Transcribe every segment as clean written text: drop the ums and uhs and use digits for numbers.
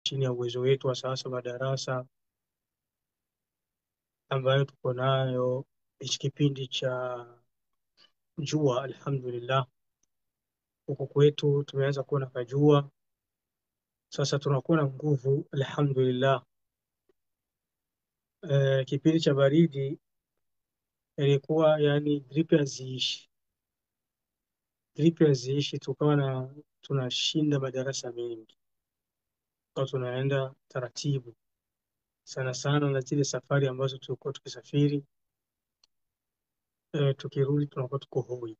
chini ya uwezo wetu wa sasa madarasa ambayo tuko nayo hichi kipindi cha jua. Alhamdulillah, huku kwetu tumeanza kuona kajua sasa, tunakuwa na nguvu alhamdulillah. Kipindi cha baridi ilikuwa yani dripi haziishi, tukawa tunashinda madarasa mengi kwa tunaenda taratibu sana sana, na zile safari ambazo tulikuwa tukisafiri tukirudi tunakuwa tuko hoi.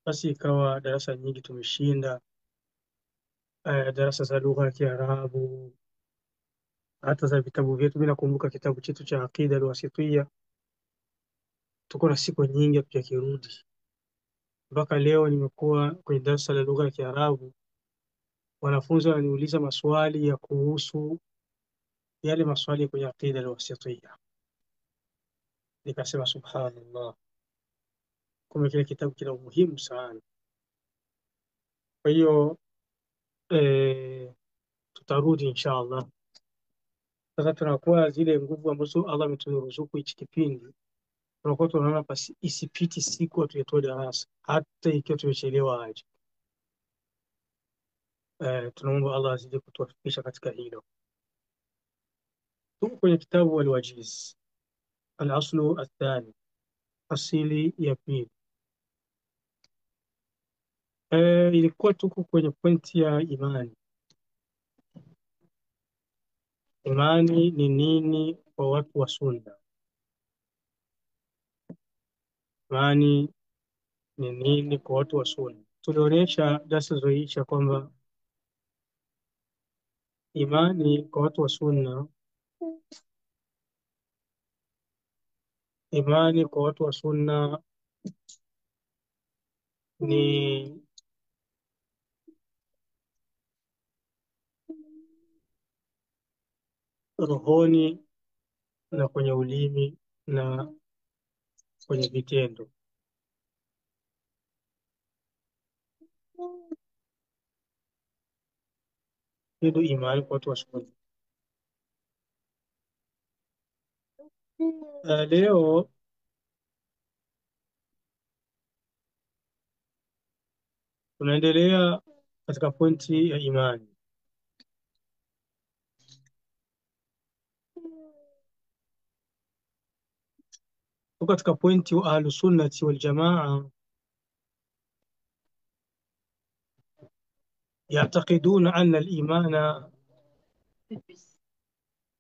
Basi ikawa darasa nyingi tumeshinda, darasa za lugha ya Kiarabu, hata za vitabu vyetu. Mimi nakumbuka kitabu chetu cha Aqida Alwasitiyya tuko na siku nyingi hatujakirudi. Mpaka leo nimekuwa kwenye darasa la lugha ya Kiarabu, wanafunzi wananiuliza maswali ya kuhusu yale maswali kwenye Aqida Alwasitiyya. Nikasema subhanallah, kumbe kile kitabu kina umuhimu sana. Kwa hiyo tutarudi insha Allah. Sasa tunakuwa zile nguvu ambazo Allah ameturuzuku hichi kipindi, tunakuwa tunaona basi isipiti siku hatujatoa darasa, hata ikiwa tumechelewa aje. Tunaomba Allah azidi kutuwafikisha katika hilo. Tuko kwenye kitabu Alwajiz, Al-Aslu Athani, asili ya pili. Ilikuwa tuko kwenye pointi ya imani. Imani ni nini kwa watu wa Sunna? Imani ni nini kwa watu wa Sunna? Tulionyesha darasa zilizoisha kwamba imani kwa watu wa Sunna, imani kwa watu wa Sunna ni rohoni na kwenye ulimi na kwenye vitendo. Hiyo ndio imani kwa watu wa Sunna. Leo tunaendelea katika pointi ya imani. Tuko katika pointi wa Ahlusunnati Waljamaa yactaqiduna anna al-imana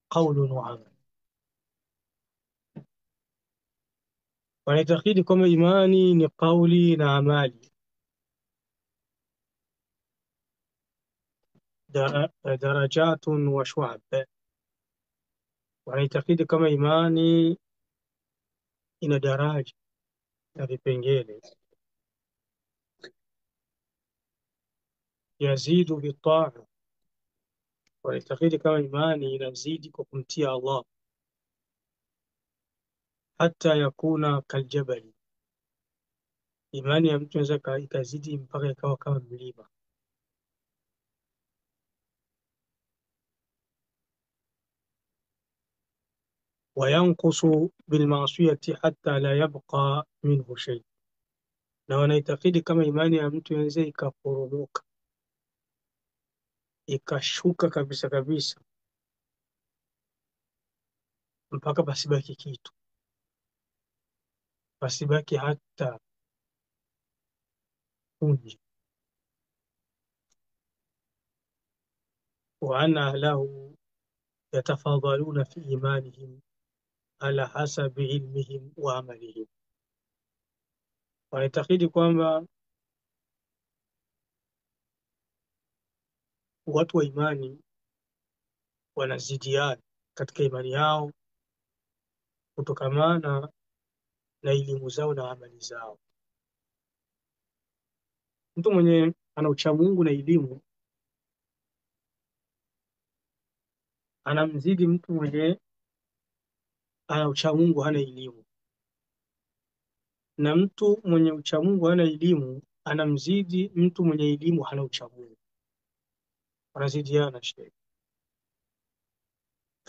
qawlun wa amal. Wanaitakidi kwamba imani ni kauli na amali. Darajatun wa shu'ab. Wanaitakidi kama imani ina daraja na vipengele. Yazidu bitaa. Wanaitakidi kama imani inazidi kwa kumtia Allah, hata yakuna kaljabali. Imani ya mtu inaweza ikazidi mpaka ikawa kama mlima. وينقص بالمعصية حتى لا يبقى منه شيء. Na wanaitakidi kama imani ya mtu inaweza ikaporomoka ikashuka kabisa kabisa mpaka pasibaki kitu, pasibaki hata punje. Wa anna ahlahu yatafadhaluna fi imanihim ala hasabi ilmihim wa amalihim. Wanaitakidi kwamba watu wa imani wanazidiana katika imani yao kutokamana na elimu zao na amali zao. Mtu mwenye ana uchamungu na elimu anamzidi mtu mwenye ana uchamungu hana elimu, na mtu mwenye uchamungu hana elimu anamzidi mtu mwenye elimu hana uchamungu. Wanazidiana shehe.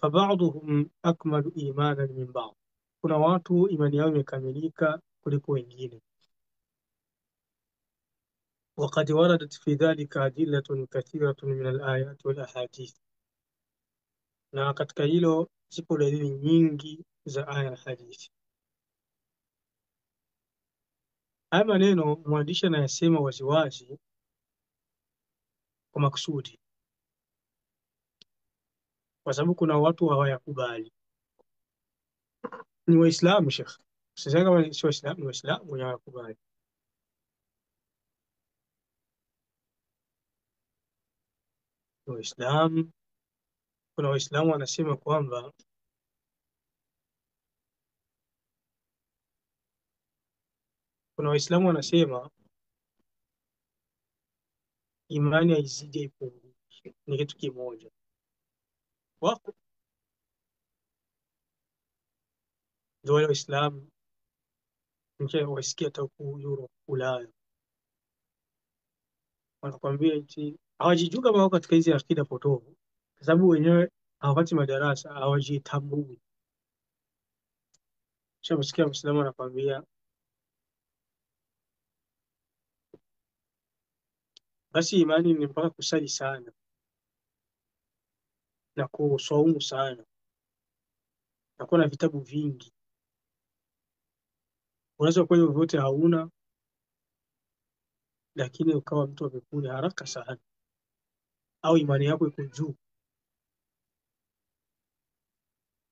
fabaduhum akmalu imanan min ba'd, kuna watu imani yao imekamilika kuliko wengine. Waqad waradat fi dhalika adillatun kathiratun min alayati wal ahadith, na katika hilo zipo dalili nyingi za aya na hadithi. Haya maneno mwandishi anayasema waziwazi kwa makusudi, kwa sababu kuna watu hawayakubali. Ni Waislamu Sheikh, sasa kama si Waislamu, ni Waislamu wenye hawayakubali. Ni Waislamu. Kuna Waislamu wanasema kwamba imani haizidi haipungue, ni kitu kimoja. Wako ndio wale Waislamu wasikia hata huku Europe, Ulaya, wanakwambia eti hawajijui kama wako katika hizi akida potofu, kwa sababu wenyewe hawapati madarasa, hawajitambui. Shamsikia Muislamu anakwambia basi imani ni mpaka kusali sana na kuswaumu sana na kuwa na vitabu vingi. Unaweza kuwa hivyo vyote hauna, lakini ukawa mtu wa peponi haraka sana, au imani yako iko juu.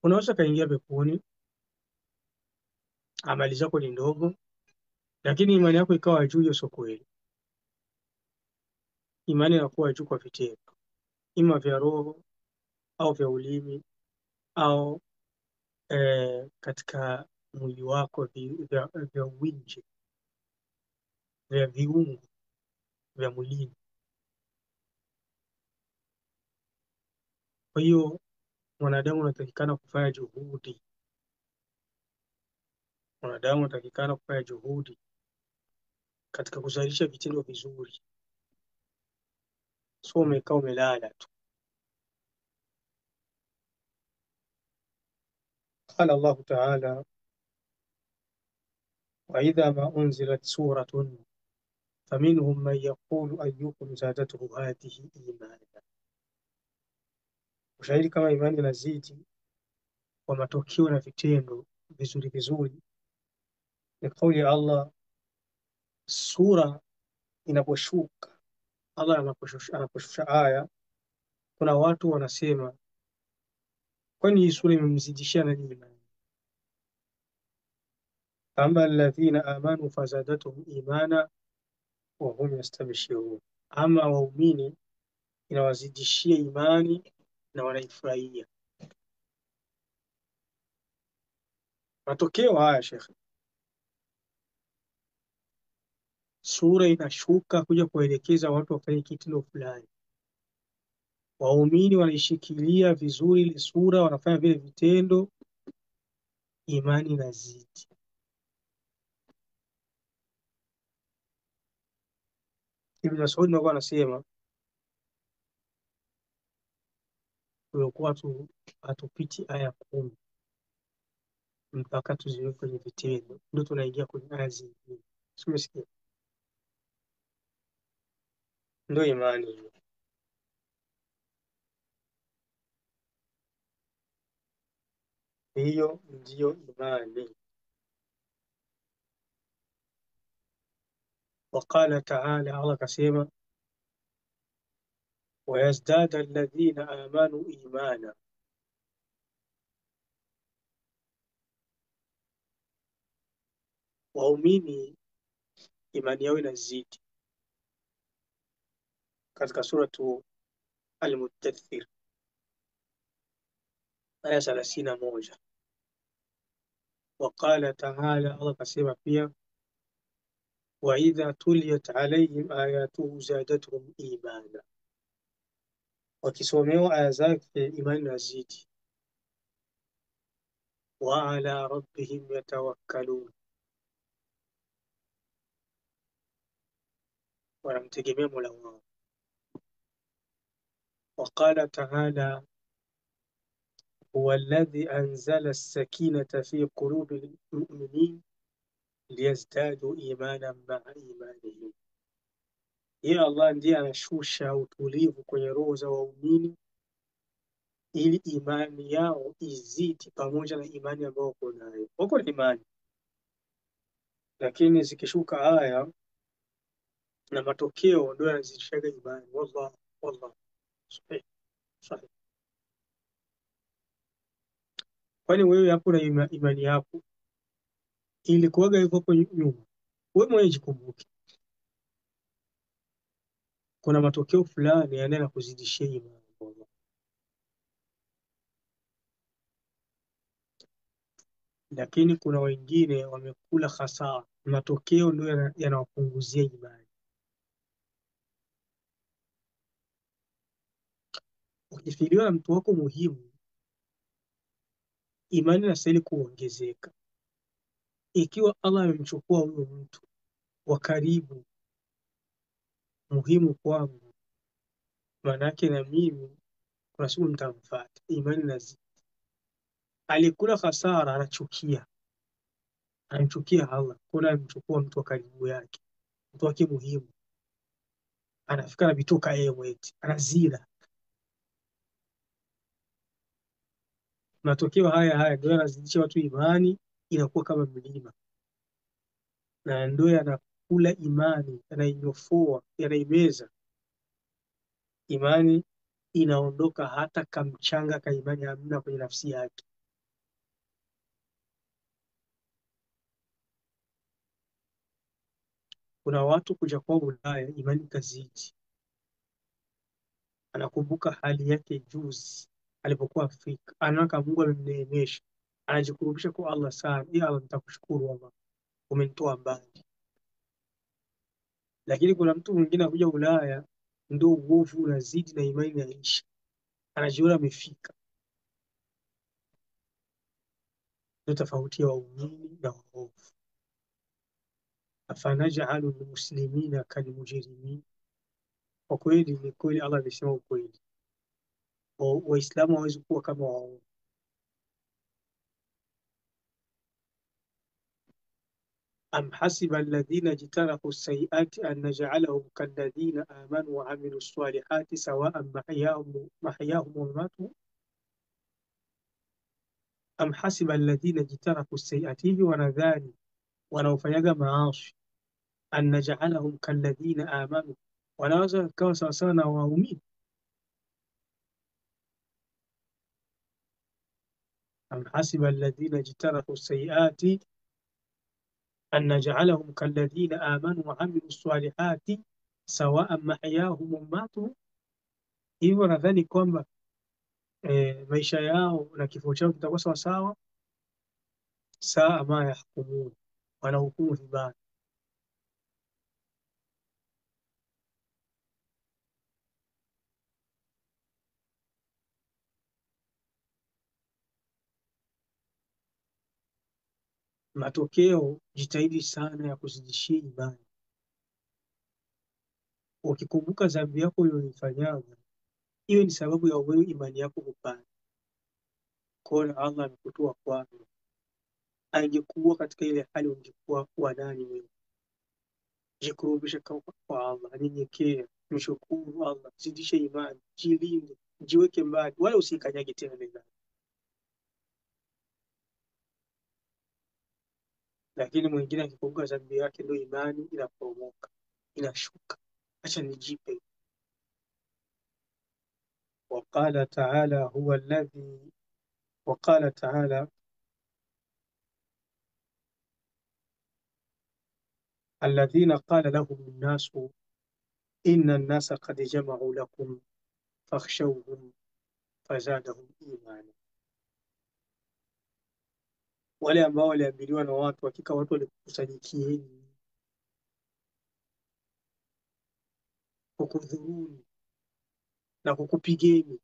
Unaweza kaingia peponi, amali zako ni ndogo, lakini imani yako ikawa juu. Hiyo sio kweli. Imani inakuwa juu kwa vitendo, ima vya roho au vya ulimi au katika mwili wako, vya uwinje, vya viungo vya mwilini. Kwa hiyo mwanadamu anatakikana kufanya juhudi, katika kuzalisha vitendo vizuri, sio umekaa umelala tu. Qala Allahu taala, wa idha ma unzilat suratun faminhum man yaqulu ayyukum zadathu hadhihi imana. Ushahidi kama imani inazidi kwa matokeo na vitendo vizuri vizuri ni kauli ya Allah. Sura inaposhuka, Allah anaposhusha aya, kuna watu wanasema, kwani hii sura imemzidishia nani imani? Ama alladhina amanu fazadathum imana wa hum yastabshirun, ama waumini inawazidishia imani na wanaifurahia. Matokeo haya Sheikh, sura inashuka kuja kuelekeza watu wafanye kitendo fulani, waumini wanaishikilia vizuri ile sura, wanafanya vile vitendo, imani inazidi. Ibn Mas'ud ndio anasema tulikuwa hatupiti aya 10 mpaka tuziwe kwenye vitendo, ndio tunaingia kwenye aya zingine. Umesikia? Ndio imani hiyo. Hiyo ndiyo imani. Waqala taala, Allah kasema, wayazdada alladhina amanu imana, waumini imani yao inazidi. Katika suratu Al-Muddathir aya 31. Waqala taala, Allah kasema pia, wa idha tuliyat alayhim ayatuhu zadatuhum imana, wakisomewa aya zake imani inazidi. Wa ala rabbihim yatawakkalun, wanamtegemea Mola wao. Waqala taala, huwa alladhi anzala as-sakinata fi qulubi al-mu'minin liyazdadu imanan ma'a imanihim, yeye Allah ndiye anashusha utulivu kwenye roho za waumini ili imani yao izidi pamoja na imani ambayo wako nayo. Wako na imani, lakini zikishuka aya na matokeo ndio yanazidishaga imani. Wallah sahih sahih. Kwani wewe hapo na imani yako ilikuwaga iko hapo nyuma? Wewe mwenyewe jikumbuke, kuna matokeo fulani yanaenda kuzidishia imani. Wallah. Lakini kuna wengine wamekula hasara, matokeo ndio yanawapunguzia imani. Ukifiliwa na mtu wako muhimu, imani inastahili kuongezeka. Ikiwa Allah amemchukua huyo mtu wa karibu muhimu kwangu, maana yake na mimi kuna siku nitamfuata, imani nazidi. Alikula hasara, anamchukia Allah, kuna amemchukua mtu wa karibu yake, mtu wake muhimu, anafika na vitoka yeye mweti, anazila. Matokeo haya ndio yanazidisha watu imani, inakuwa kama mlima, na ndio yanakula imani, yanainyofoa, yanaimeza imani, inaondoka hata kamchanga ka imani hamna kwenye nafsi yake. Kuna watu kuja kwa Ulaya imani kazidi. Anakumbuka hali yake juzi alipokuwa Afrika, anaona Mungu amemneemesha, anajikurubisha kwa Allah sana, ya Allah, nitakushukuru Allah, umenitoa mbali. Lakini kuna mtu mwingine akuja Ulaya, ndio uovu unazidi na imani inaisha, anajiona amefika. Ndio tofauti ya waumini na waovu. Afanajalu lmuslimina kalmujrimin, kwa kweli ni kweli, Allah amesema ukweli, Waislamu hawezi kuwa kama waovu. Am hasiba alladhina jtarahu sayiati an naj'alahum kalladhina amanu wa amilu salihati sawaan mahyahum wa mamatuhum. Am hasiba alladhina jtarahu sayiati, hivi wanadhani wanaofanyaga maasi, an naj'alahum kalladhina amanu, wanaweza kawa sawasawa na waumini? Am hasiba alladhina jtarahu sayiati an naj'alahum kalladhina amanu wa amilu salihati sawaan mahyahum wa mamatuhum. Hivi wanadhani kwamba maisha yao na kifo chao kitakuwa sawasawa? Saa ma yahkumun, wanahukumu vibaya. Matokeo, jitahidi sana ya kuzidishia imani. Ukikumbuka dhambi yako uliyoifanyaga, hiyo ni sababu ya wewe imani yako kupanda. Kona Allah amekutoa kwako, angekuwa katika ile hali ungekuwa wa nani wewe? Jikurubisha kwa Allah, nyenyekea, mshukuru Allah, zidisha imani, jilinde, jiweke mbali, wala usikanyage tena mbele. Lakini mwingine akikumbuka dhambi yake, ndio imani inaporomoka, inashuka. Acha nijipe. وقال تعالى هو الذي وقال تعالى الذين قال لهم الناس إن الناس قد جمعوا لكم فاخشوهم فزادهم إيمانا. wale ambao waliambiliwa na watu, hakika watu walikukusanyikieni kukudhuruni na kukupigeni,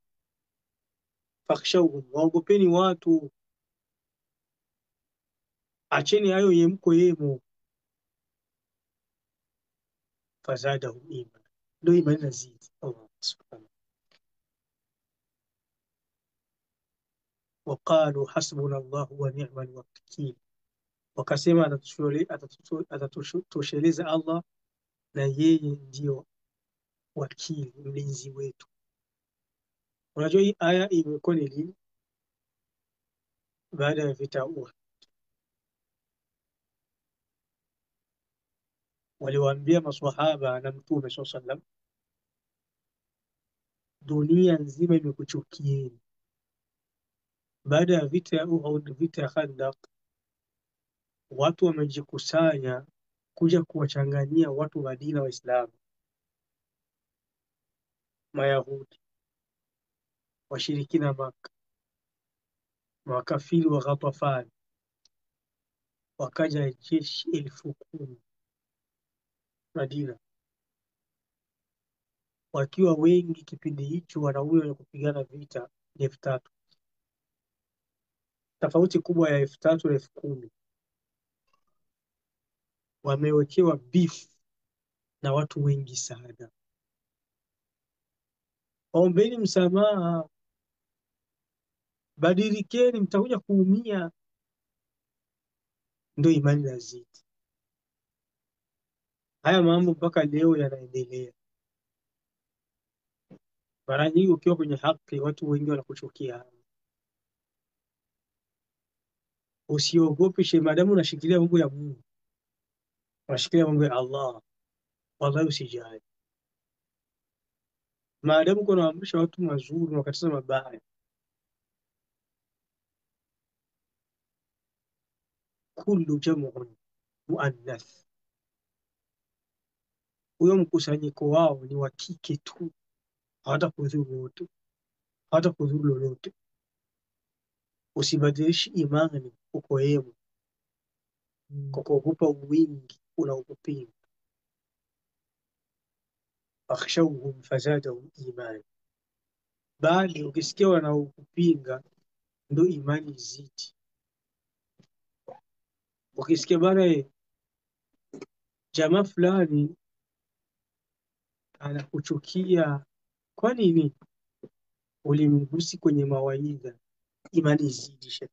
fakhshawhum, waogopeni watu, acheni hayo yemko yemo, fazadahum imana, ndio imani nazidi. Allah subhanahu waqalu hasbuna Allahu wa ni'mal wakil, wakasema atatutosheleza Allah na yeye ndio wakili, mlinzi wetu. Unajua hii aya imekuwa ni lini? Baada ya vita Uhud. Waliwaambia maswahaba na Mtume SAW sallam, dunia nzima imekuchukieni. Baada ya vita ya Uhud, vita ya Khandaq, watu wamejikusanya kuja kuwachanganyia watu Madina Waislamu, Mayahudi, washirikina Maka, makafiri wa Ghatafani. Wakaja jeshi 10,000 Madina, wakiwa wengi. Kipindi hicho wanaume wenye kupigana vita ni 3,000. Tofauti kubwa ya 3,000 na 10,000. Wamewekewa beef na watu wengi sana. Ombeni msamaha, badilikeni, mtakuja kuumia. Ndio imani nazidi. Haya mambo mpaka leo yanaendelea. Mara nyingi ukiwa kwenye haki, watu wengi wanakuchukia. Usiogope she, maadamu unashikilia mambo ya Mungu, unashikilia mambo ya Allah, wallahi usijali. Maadamu uko unaamrisha watu mazuri na wakataza mabaya. Kullu jam'un muannath, huyo mkusanyiko wao ni wa kike tu, hawatakudhuru lolote. Usibadilishi imani ukohemu kwa kuogopa wingi unaokupinga. Fakhshawhum fazadahum imani, bali ukisikia wanaokupinga ndo imani izidi. Ukisikia bana jamaa fulani anakuchukia, kwa nini? Ulimgusi kwenye mawaidha, imani izidi.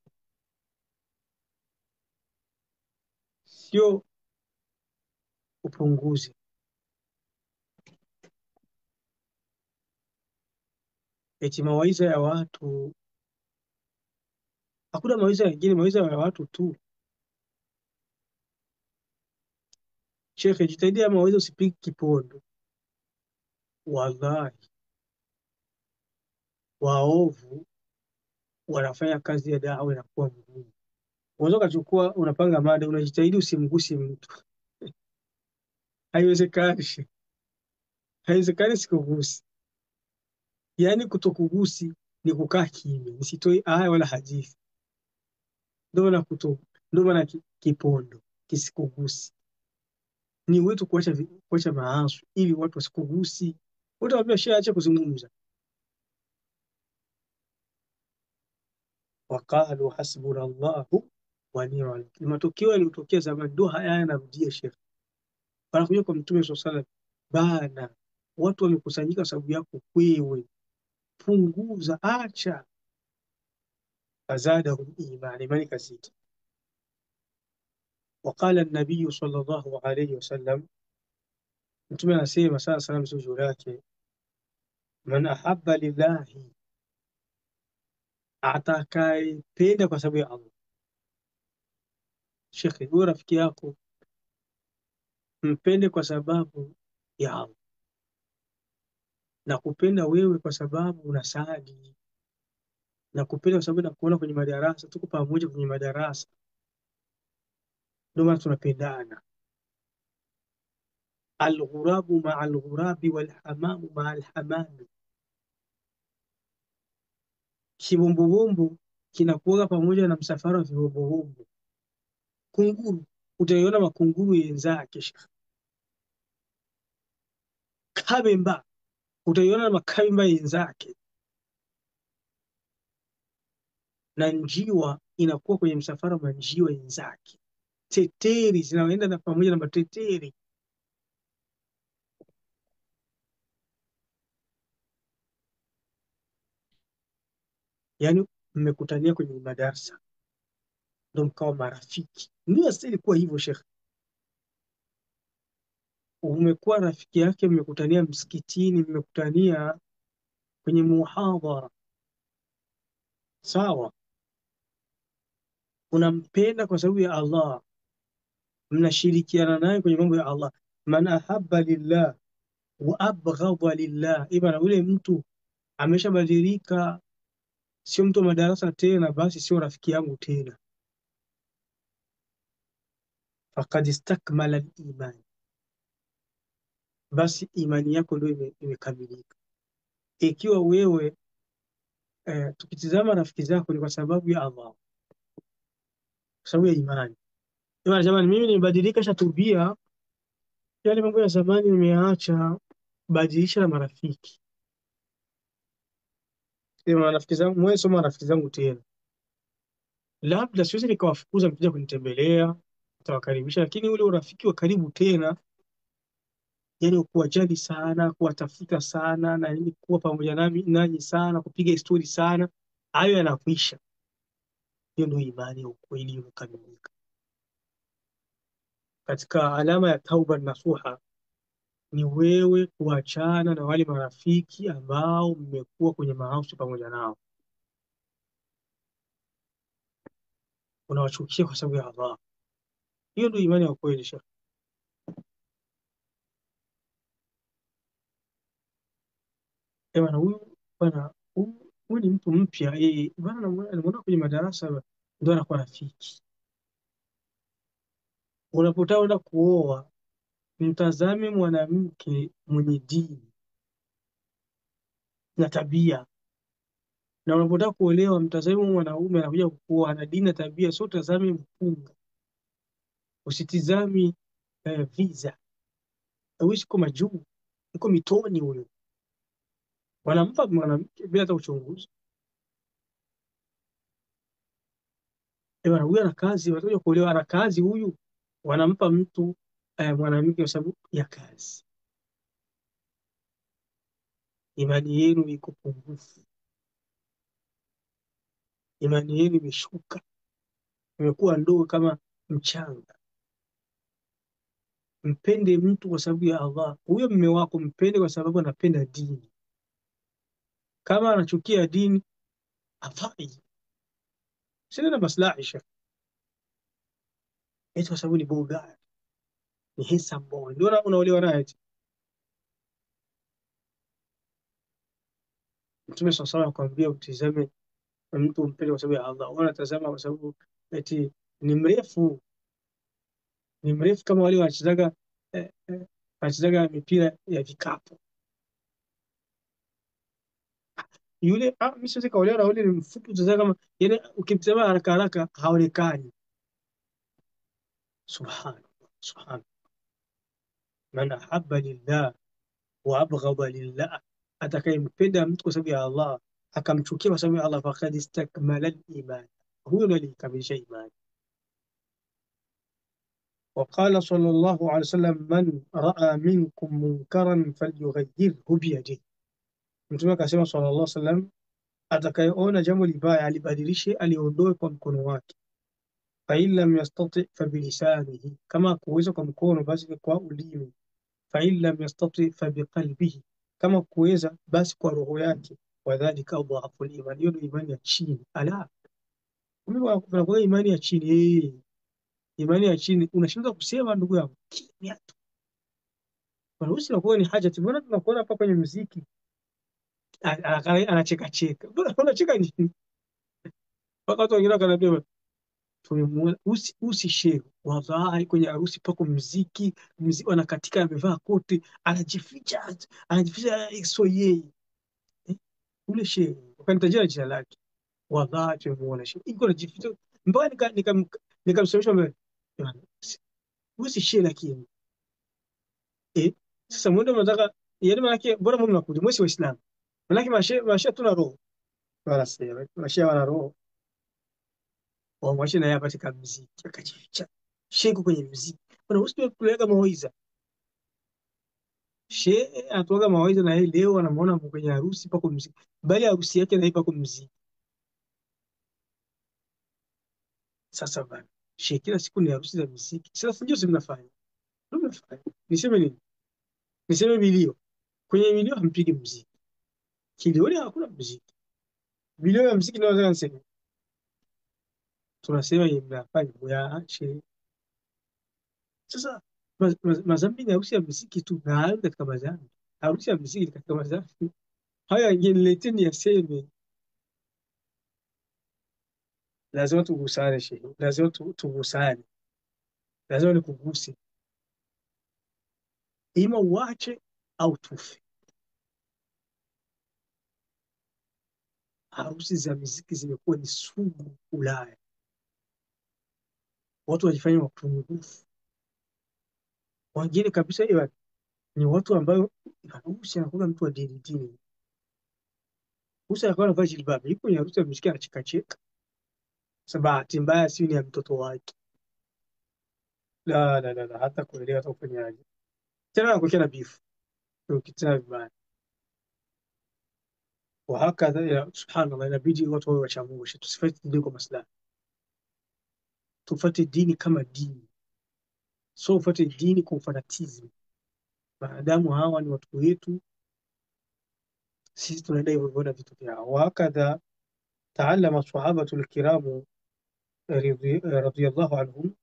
Sio upunguzi. Eti mawaidha ya watu, hakuna mawaidha mengine, mawaidha ya watu tu. Shekhe, jitahidi ya mawaidha, usipige kipondo. Wallahi waovu wanafanya kazi ya dawa inakuwa ngumu. Unaweza ukachukua, unapanga mada, unajitahidi usimgusi mtu. Haiwezekani. Haiwezekani sikugusi. Yaani kutokugusi ni kukaa kimya, nisitoi aya wala hadithi. Ndio maana kipondo kisikugusi. Ni wetu kuacha maasi ili watu wasikugusi. Utawaambia shehe acha kuzungumza. Waqalu hasbuna Allahu wa ni'mal wakil. Matukio yaliyotokea zamani ndio haya yanarudia shekhe. Wanakuja kwa Mtume sallallahu alaihi wasallam, bana, watu wamekusanyika sababu yako wewe, punguza, acha. Fazadahum imani, imani kazidi. Waqala an-nabiy sallallahu alayhi wasallam, Mtume anasema sala salam juu yake, man ahabba lillahi, atakayependa kwa sababu ya Allah. Shekhe, huyo rafiki yako mpende kwa sababu ya Allah, na kupenda wewe kwa sababu unasali, na kupenda kwa sababu nakuona kwenye madarasa, tuko pamoja kwenye madarasa, ndio maana tunapendana. Alghurabu maa alghurabi walhamamu maa alhamami, kibumbubumbu kinakuwa pamoja na msafara wa vibumbubumbu. Kunguru utaiona makunguru yenzake. Kabemba utaiona na makabemba yenzake, na njiwa inakuwa kwenye msafara wa njiwa yenzake. Teteri zinaenda na pamoja na mateteri. Yaani mmekutania kwenye madarasa, ndio mkawa marafiki. Ndio asili ilikuwa hivyo, Sheikh. Umekuwa rafiki yake, mmekutania msikitini, mmekutania kwenye muhadhara, sawa. Unampenda kwa sababu ya Allah, mnashirikiana naye kwenye mambo ya Allah. Man ahabba lillah wa abghadha lillah, ibana ule mtu ameshabadilika, sio mtu wa madarasa tena, basi sio rafiki yangu tena. Faqad istakmala al-iman, basi imani yako ndio imekamilika. Ikiwa wewe tukitizama rafiki zako ni kwa sababu ya Allah, kwa sababu ya imani. Ibana jamani, mimi nimebadilika, shatubia yale mambo ya zamani nimeacha, badilisha na marafiki. Marafiki zangu mwe, sio marafiki zangu tena. Labda siwezi nikawafukuza mkija kunitembelea, nitawakaribisha, lakini ule urafiki wa karibu tena, yani kuwajali sana, kuwatafuta sana na nini, kuwa pamoja nami nanyi sana, kupiga histori sana, hayo yanakwisha. Hiyo ndio imani ya ukweli iliyokamilika. Katika alama ya tauba nasuha ni wewe kuachana na wale marafiki ambao mmekuwa kwenye maasi pamoja nao, unawachukia kwa sababu ya Allah. Hiyo ndio imani ya ukweli, Sheikh. Bwana huyu, bwana huyu ni mtu mpya bwana, namuona kwenye madarasa ndio anakuwa rafiki. Unapotaka kwenda kuoa, mtazame mwanamke mwenye dini na tabia, na unapotaka kuolewa, mtazame mwanaume anakuja kuoa ana dini na tabia, sio tazame mpunga, usitizami visa. Hawezi kama juu iko mitoni, huyo wanampa mwanamke bila hata uchunguzi. Bwana huyu ana kazi, watakuja kuolewa, ana kazi huyu, wanampa mtu mwanamke kwa sababu ya kazi. Imani yenu iko pungufu, imani yenu imeshuka, imekuwa ndogo kama mchanga. Mpende mtu kwa sababu ya Allah. Huyo mume wako mpende kwa sababu anapenda dini. Kama anachukia dini, afai, sina na maslahi Sheikh, eti kwa sababu ni boga, ni handsome boy ndio unaolewa naye. Mtume swalla Allahu akwambia utizame mtu mpende kwa sababu ya Allah, unatazama kwa sababu eti ni mrefu, ni mrefu kama wale wanachezaga mipira ya vikapu. Yule mimi siwezi kaolewa na yule ni mfupi, utazama kama yani, ukimtazama haraka haraka haonekani. Subhanallah, subhanallah. Man ahabba lillah wa abghadha lillah, atakayempenda mtu kwa sababu ya Allah akamchukia kwa sababu ya Allah, faqad istakmala al-iman, huyo ndiye alikamilisha imani. وقال صلى الله عليه وسلم من رأى منكم منكرا فليغيره بيده. Mtume akasema sallallahu alaihi wasallam, atakayeona jambo libaya alibadilishe, aliondoe kwa mkono wake. Fa in lam yastati fa bilisanihi, kama kuweza kwa mkono basi kwa ulimi. Fa in lam yastati fa biqalbihi, kama kuweza basi kwa roho yake. Wadhalika adhafu al-iman, hiyo ndio imani ya chini. Ala, kuna imani ya chini. Imani ya chini unashindwa kusema, ndugu yangu, kimya tu. Usi nakuwa ni haja tu. Mbona tunakuona hapa kwenye muziki anacheka cheka, unacheka nini? Mpaka watu wengine wakaniambia tumemuona usi shehe, wallahi kwenye harusi pako muziki wanakatika, amevaa koti anajificha sio yeye ule shehe, wakanitajia jina lake. Wallahi tumemuona shehe iko anajificha, mpaka nikamsomesha mbele, usi shehe lakini sasa mwendo mnataka yaani, maana bora mimi mnakuja mwezi wa Uislamu, maana mashe tuna roho wala sema mashe wana roho wa mashe, na yeye katika muziki akajificha sheko kwenye muziki. Bwana usiwe kulega mawaidha, she atoga mawaidha na yeye leo anamuona kwenye harusi pako muziki, bali harusi yake na pako muziki. Sasa bana, kila siku ni harusi za muziki. Sasa ndio mnafanya. Ndio mnafanya. Niseme nini? Niseme milio. Kwenye milio hampigi muziki. Kilioni hakuna muziki. Milio ya muziki ndio nataka niseme. Tunasema mnafanya muyaache. Sasa mazambi ni harusi ya muziki tu, na hayo katika mazambi. Harusi ya muziki katika mazambi. Haya ngenileteni yaseme. Lazima tugusane shehe. Lazima tugusane. Lazima nikuguse. Ima uache au tufe. Harusi za muziki zimekuwa ni sugu Ulaya. Watu wajifanya wapungufu. Wengine kabisa hiyo ni watu ambao harusi anakuwa mtu wa dini dini. Usa akawa anavaa jilbabu. Yuko ni harusi ya muziki anacheka. Sasa bahati mbaya si ni ya mtoto wake. La la la la, hata kuelewa hata ufanyaje. Tena anakuwa na beef. Ukitana vibaya. وهكذا يا سبحان الله inabidi watu wawe wacha Mungu, tusifuate dini kwa maslahi, tufuate dini kama dini, so ufuate dini kwa fanatism. Maadamu hawa ni watu wetu, sisi tunaenda hivyo hivyo na vitu vyao. وهكذا تعلم الصحابة الكرام رضي الله عنهم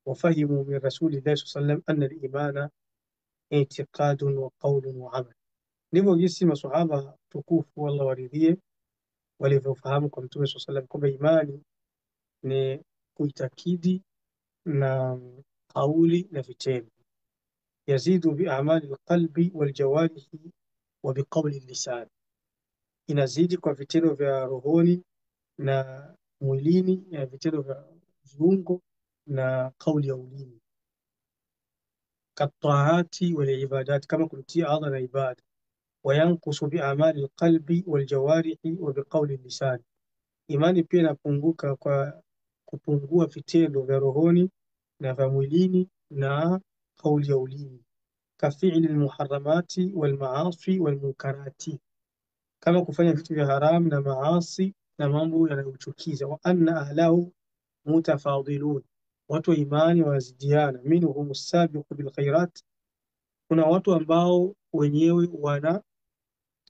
وفهموا من رسول الله صلى الله عليه وسلم أن الإيمان اعتقاد وقول وعمل. ndivyo jinsi maswahaba tukufu Allah waridhie walivyofahamu kwa Mtume صلى الله عليه وسلم kwamba imani ni kuitakidi na kauli na vitendo. Yazidu bi a'mali alqalbi waljawarihi wa biqawli lisan, inazidi kwa vitendo vya rohoni na mwilini, ya vitendo vya viungo na kauli ya ulimi. Kataati wal ibadat, kama kumtia Allah na ibada. Wayanqusu bi a'mali alqalbi waljawarihi wa biqawli lisan, imani pia inapunguka kwa kupungua vitendo vya rohoni na vya mwilini na kauli ya ulimi. Kafili almuharramati walmaasi walmunkarati, kama kufanya vitu vya haramu na maasi na mambo yanayochukiza. Wa anna ahlahu mutafadilun, watu wa imani wanazidiana. Minhum as-sabiqu bil khairat, kuna watu ambao wenyewe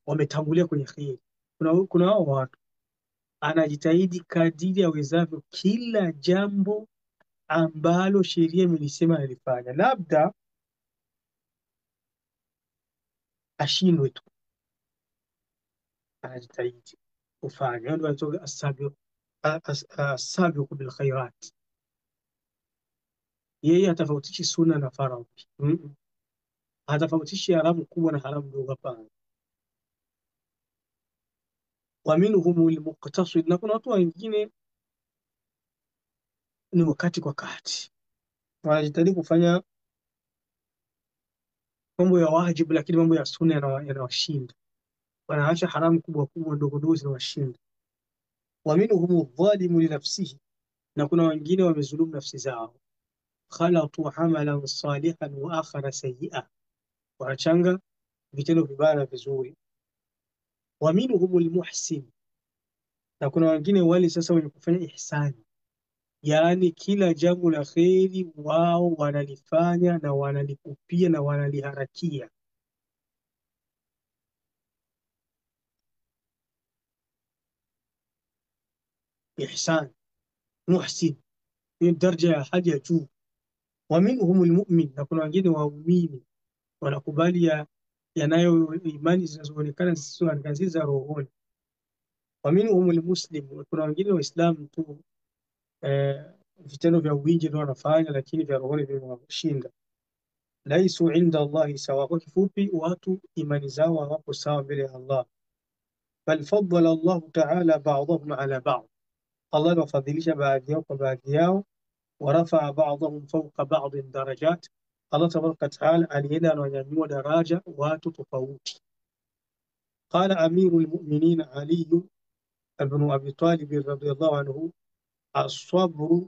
wametangulia kwenye khairi. Kuna hao watu anajitahidi kadiri awezavyo kila jambo ambalo sheria imelisema alifanya, labda ashindwe tu, anajitahidi kufanya. Ndio anatoka as-sabiqu bil khairat. Yeye atafautishi sunna na faradhi, atafautishi haramu kubwa na haramu ndogo, hapana. Wa minhum al-muqtasid, na kuna watu wengine ni wakati kwa kati, wanajitahidi kufanya mambo ya wajibu, lakini mambo ya sunna yanawashinda, wanaacha haramu kubwa kubwa ndogo ndogo zinawashinda. Wa minhum adh-dhalimu li nafsihi, na kuna wengine wamezulumu nafsi zao. Khalatu amalan salihan wa akhara sayyi'a, wanachanga vitendo vibaya na vizuri. Wa minhum al-muhsin, na kuna wengine wale sasa wenye kufanya ihsani, yaani kila jambo la kheri wao wanalifanya na wanalikupia na wanaliharakia. Ihsan, muhsin, ni daraja ya hali ya juu. Wa minhum almu'min, na kuna wengine waumini wanakubali yanayo imani zinazoonekana zisizo za rohoni. Wa minhum almuslim, kuna wengine waislamu tu, vitendo vya uwinji ndio wanafanya, lakini vya rohoni vimewashinda. Laisu inda Allahi sawa, kwa kifupi watu imani zao hawapo sawa mbele ya Allah. Bal faddala Allahu ta'ala ba'dahum ala ba'd, Allah aliwafadhilisha baadhi yao kwa baadhi yao. ورفع بعضهم فوق بعض درجات، الله تبارك وتعالى alienda anawanyanyua daraja watu tofauti. قال أمير المؤمنين علي بن أبي طالب رضي الله عنه: الصبر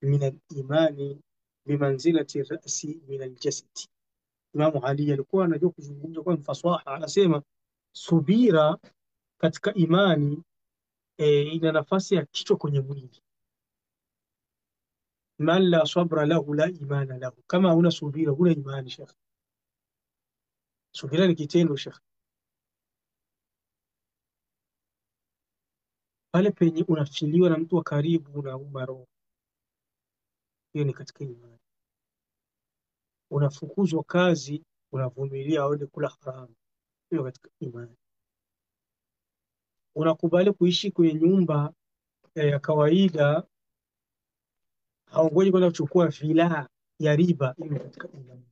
من الإيمان بمنزلة الرأس من الجسد. Imamu Ali alikuwa anajua kuzungumza kwa mfasaha, anasema subira katika imani ina nafasi ya kichwa kwenye mwili. man la sabra lahu la imana lahu, kama huna subira huna imani shekh. Subira ni kitendo shekh. Pale penye unafiliwa na mtu wa karibu unauma roho, hiyo ni katika imani. Unafukuzwa kazi unavumilia aende kula haramu, hiyo katika imani. Unakubali kuishi kwenye nyumba ya kawaida, haongoji kwenda kuchukua vilaa ya riba, hiyo katika imani.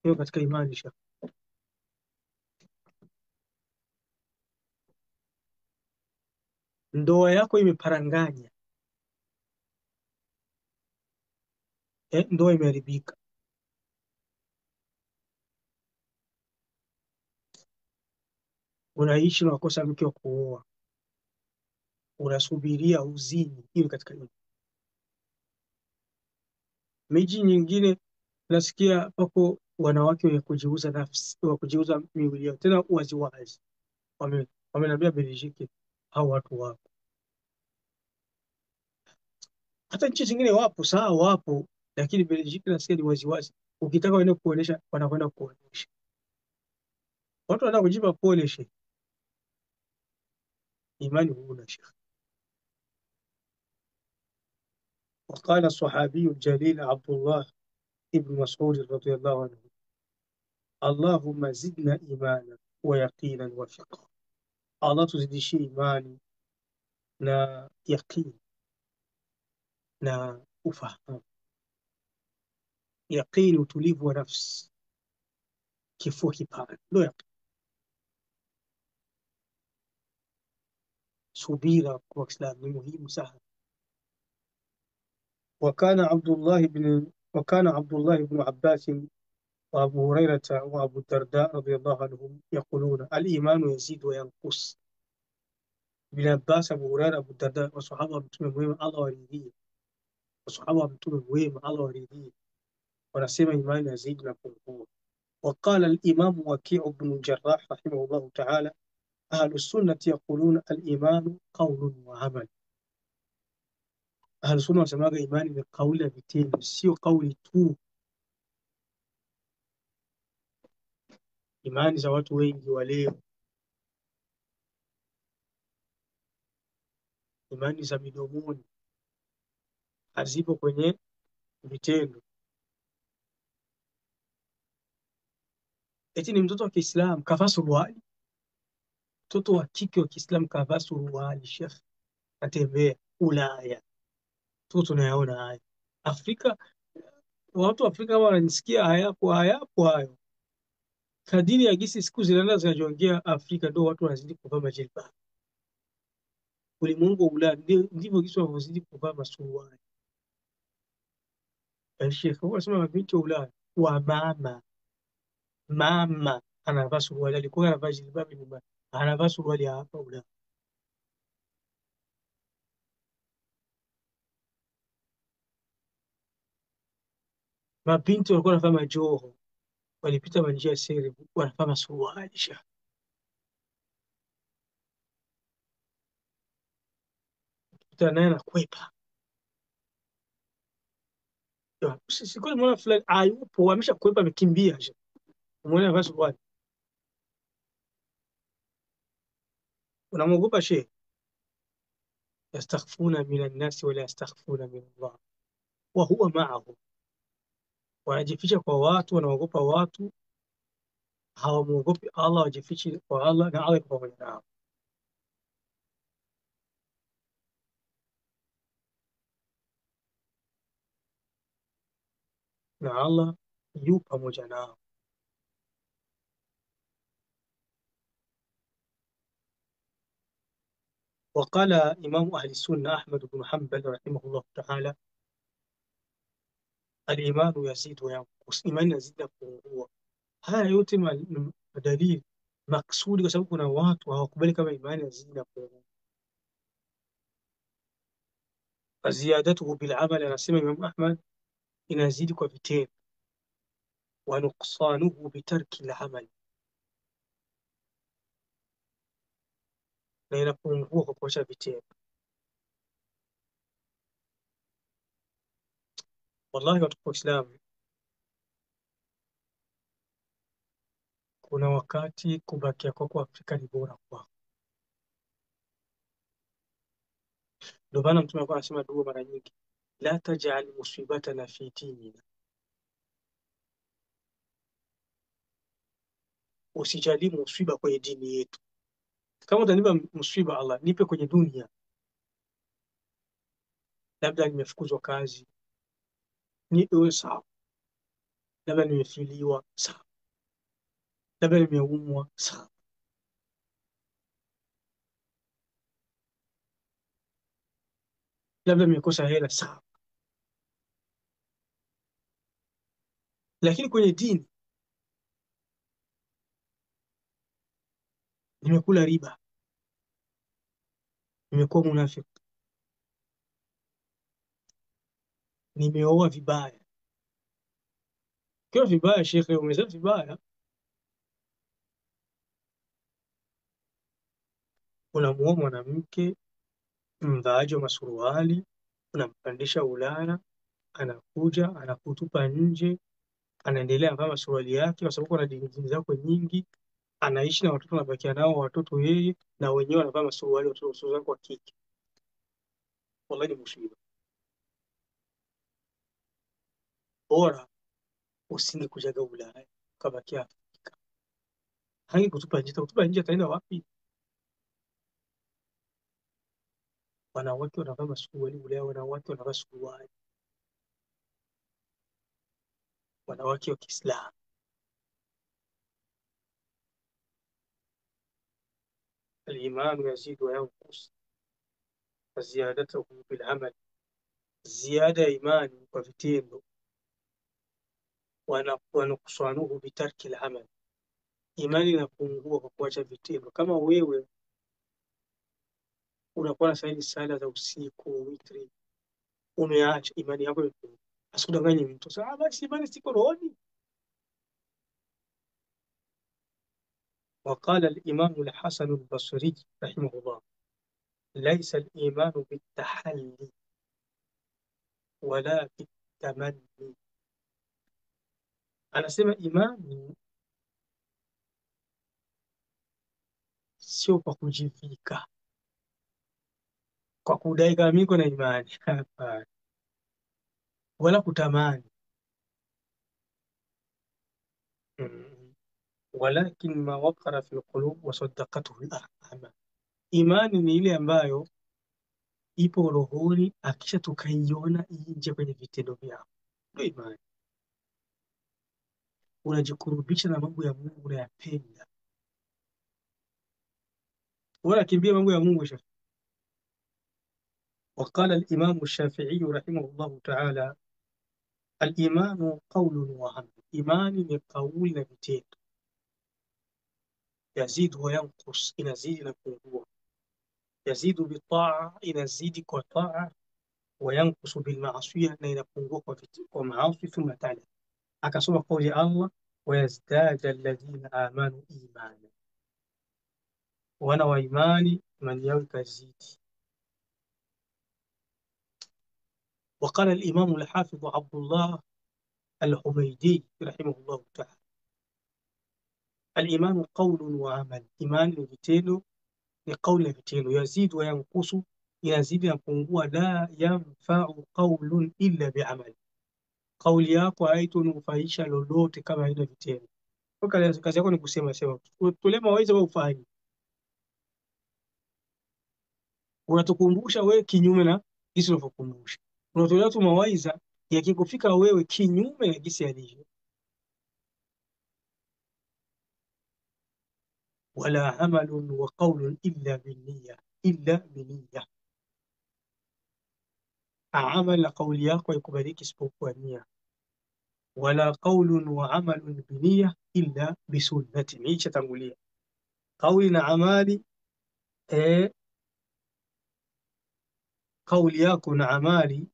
Hiyo katika imani shekh. Ndoa yako imeparanganya, ndoa imeharibika, unaishi unakosa mke wa kuoa, unasubiria uzini, hiyo katika imani. Miji nyingine nasikia pako wanawake wenye kujiuza nafsi, wa kujiuza miili yao tena waziwazi. Wamenambia Belgiki hao watu wapo, hata nchi zingine wapo, sawa wapo, lakini Belgiki nasikia ni waziwazi. Ukitaka waende kuonesha, wanakwenda kuonesha. Watu wanataka kujipa pole she, imani huna shekh. وقال الصحابي الجليل عبد الله ابن مسعود رضي الله عنه: اللهم زدنا إيمانا ويقينا وفقا. Allah tuzidishie imani na yaqini na ufahamu. Yaqini, utulivu wa nafsi, kifua kipana, ndio yaqini. Subira kwa Islam ni muhimu sana. وكان عبد الله بن عباس وأبو هريرة وأبو الدرداء رضي الله عنهم يقولون: الإيمان يزيد وينقص. ابن عباس، أبو هريرة، أبو الدرداء وصحابة متومه muhimu Allah waridhie, wasahaba mtume wema Allah waridhie, wanasema imani yazidi na kupungua. وقال الإمام وكيع بن الجراح رحمه الله تعالى: أهل السنة يقولون الإيمان قول وعمل. أهل السنة wasemaga imani ni kauli na vitendo, sio kauli tu. Imani za watu wengi wa leo, imani za midomoni, hazipo kwenye vitendo. Eti ni mtoto wa Kiislamu kavaa suruali, mtoto wa kike wa Kiislamu kavaa suruali shekh, atembea Ulaya tu, tunayaona haya. Afrika, watu wa Afrika wananisikia, hayapo hayo. Kadiri ya gisi siku zinaenda zinajongea Afrika, ndio watu wanazidi kuvaa majilbabu. Ulimwengu wa Ulaya ndivyo gisi wanavyozidi kuvaa masuruali. Shekh, wanasema mabinti wa Ulaya wa mama anavaa suruali, alikuwa anavaa jilbabu nyumbani, anavaa suruali hapa Ulaya. Mabinti walikuwa wanavaa majoho, walipita manjia siri, wanavaa masuruali shekh. Kutana naye anakwepa. Siku mwana fulani hayupo, ameshakwepa, amekimbia shekh. Umeona anavaa suruali, unamwogopa shekh. Yastakhfuna min annasi wala yastakhfuna min Allah wa huwa ma'ahum. Wanajificha kwa watu, wanaogopa watu, hawamwogopi Allah, wajifichi kwa Allah na Allah yuko pamoja nao. Na Allah yu pamoja nao. وقال إمام أهل السنة أحمد بن حنبل رحمه الله تعالى: الإيمان يزيد وينقص. إيمان يزيد kupungua. Haya yote madalili maksudi, kwa sababu kuna watu hawakubali kama imani yazidi na kupungua. Ziyadatuhu bil amal, anasema Imam Ahmad, inazidi kwa vitendo. Wa nuqsanuhu bitarki al amal, na inapungua kwa kuacha vitendo. Wallahi watukufu Waislamu, kuna wakati kubakia kwako Afrika ni bora kwako. Ndio maana Mtume alikuwa anasema dua mara nyingi, la tajal musibatana fi dinina, usijalie musiba kwenye dini yetu. Kama utanipa musiba Allah, nipe kwenye dunia, labda nimefukuzwa kazi, ni iwe sawa, labda nimefiliwa sawa, labda nimeumwa sawa, labda nimekosa hela sawa, lakini kwenye dini nimekula riba, nimekuwa munafiki, nimeoa vibaya. Kiwa vibaya shekhe, umezaa vibaya, unamuoa mwanamke mvaaji wa masuruali, unampandisha Ulaya, anakuja anakutupa nje, anaendelea kama suruali yake, kwa sababu ana dini zako nyingi, anaishi na watoto, anabakia nao watoto yeye, na wenyewe wanavaa masuruali, watoto zako wa kike. Wallahi ni mushiba. Bora usinge kujaga Ulaya ukabakia Afrika. Hangi kutupa nje, ataenda wapi? Wanawake wanavaa masuruali Ulaya, wanawake wanavaa suruali, wanawake wa Kiislamu. Al-imanu yazidu wa yanqus wa ziyadatuhu bil amal, ziada ya imani kwa vitendo, wanuksanuhu bitarki al-amal, imani inapungua kwa kuacha vitendo. Kama wewe unakuwa na saili sala za usiku witri, umeacha, imani yako imepungua. Asikudanganye mtu sasa, basi imani siko rohoni. وقال الإمام الحسن البصري رحمه الله: ليس الإيمان بالتحلي ولا بالتمني. Anasema imani sio kwa kujivika, kwa kudai kama mimi na imani hapana, wala kutamani. Walakin ma waqara fi alqulub wa saddaqathu al-a'mal, imani ni ile ambayo ipo rohoni, akisha tukaiona nje kwenye vitendo vyako, ndio imani. Unajikurubisha na mambo ya Mungu, unayapenda, unakimbia mambo ya Mungu. وقال الإمام الشافعي رحمه الله تعالى: الإيمان قول وعمل. إيمان ni kauli na vitendo. Yazid wa yanqus, inazidi na kupungua. Yazidu bitaa, inazidi kwa taa, wa yanqusu bilmaasiya, na inapungua kwa maasi. Thumma tala, akasoma kauli ya Allah: wayazdada alladhina amanu imana, wana wa imani imani yao ikazidi. وقال الإمام الحافظ عبد الله الحميدي رحمه الله تعالى: الإيمان قول وعمل. إيمان ni vitendo, ni kauli na vitendo. Yazid wa yanqusu, inazidi na kupungua. La yanfa'u qawlun illa bi'amal, kauli yako haitonufaisha lolote kama haina vitendo. Kazi yako ni kusema sema, tule mawaidha wewe ufanye, unatukumbusha wewe kinyume na jinsi unavyokumbusha. Unatolea tu mawaidha yakikufika wewe kinyume na jinsi yalivyo. Wala amalun wa qawlun illa binniya, illa binniya, amal na kauli yako haikubaliki isipokuwa nia. Wala qawlun wa amalun biniya illa bisunnati, hicho tangulia. Kauli na amali, kauli yako na amali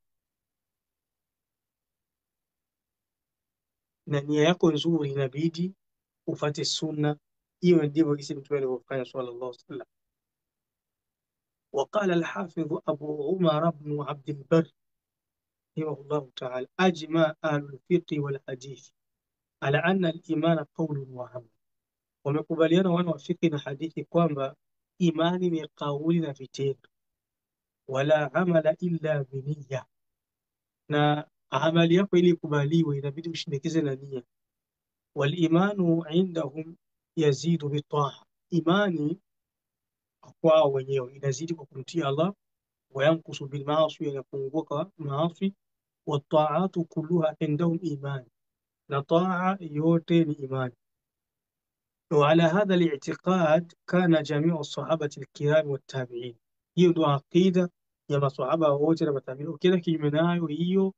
na nia yako nzuri inabidi ufate sunna. Hiyo ndivyo jinsi Mtume alivyofanya sallallahu alaihi wasallam. وقال الحافظ أبو عمر بن عبد البر رحمه الله تعالى أجمع أهل الفقه والحديث على أن الإيمان قول وعمل. Wamekubaliana wana wa fiqh na hadithi kwamba imani ni kauli na vitendo, wala amala illa biniya, na amali yako ili ikubaliwe inabidi ushindikize na nia. Walimanu indahum yazidu bitaa, imani kwao wenyewe inazidi kwa kumtii Allah, wayankusu bilmaasi, yanapungua kwa maasi. Wataatu kulluha indahum imani, na taa yote ni imani. وعلى هذا الاعتقاد كان جميع الصحابة الكرام والتابعين. hiyo ndo aqida ya maswahaba wote na matabiin. Ukienda kinyume nayo hiyo,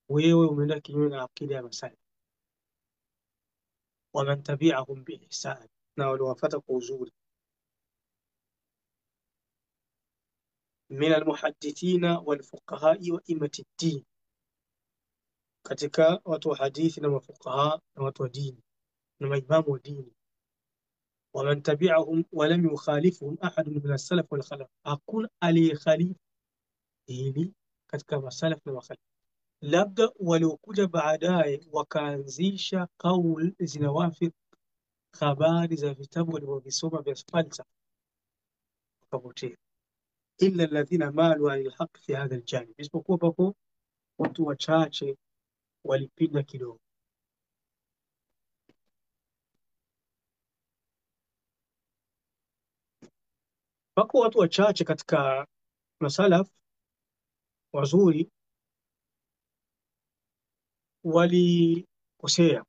wewe umeenda kinyume na aqida ya masalaf. Waman tabi'ahum biihsan, na waliwafuata kwa uzuri. Min almuhaddithina walfuqahai wa imati ddin, katika watu wa hadithi na mafuqaha na watu wa dini na maimamu wa dini. Waman tabi'ahum walam yukhalifhum ahadun min as-salaf wal khalaf, hakuna aliyekhalifu hili katika masalaf na makhalaf. Labda waliokuja baadaye wakaanzisha kauli zinawafiki habari za vitabu walivyovisoma vya falsafa, wakapotea. Illa alladhina malu anil haqq fi hadha aljanib, isipokuwa pako watu wachache walipinda kidogo. Pako watu wachache katika masalaf wazuri walikosea,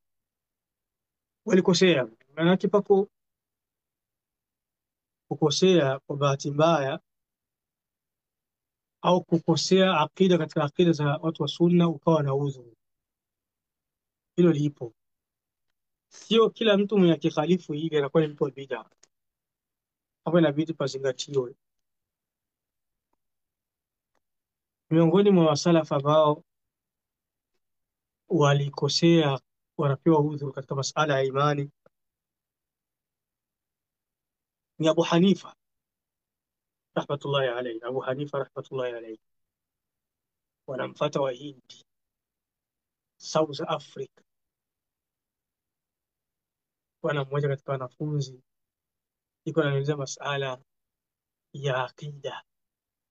maanake pako kukosea kwa bahati mbaya au kukosea aqida katika aqida za watu wa sunna ukawa na udhuru, hilo lipo. Sio kila mtu mwenye kikhalifu hivi anakuwa ni mtu wa bid'a. Hapo inabidi pazingatiwe. Miongoni mwa wasalafa ambao walikosea wanapewa udhuru katika masala ya imani ni Abu Hanifa rahmatullahi alayhi. Abu Hanifa rahmatullahi alayhi wanamfuata Wahindi South Africa. Bwana mmoja katika wanafunzi iko anaeleza masala ya aqida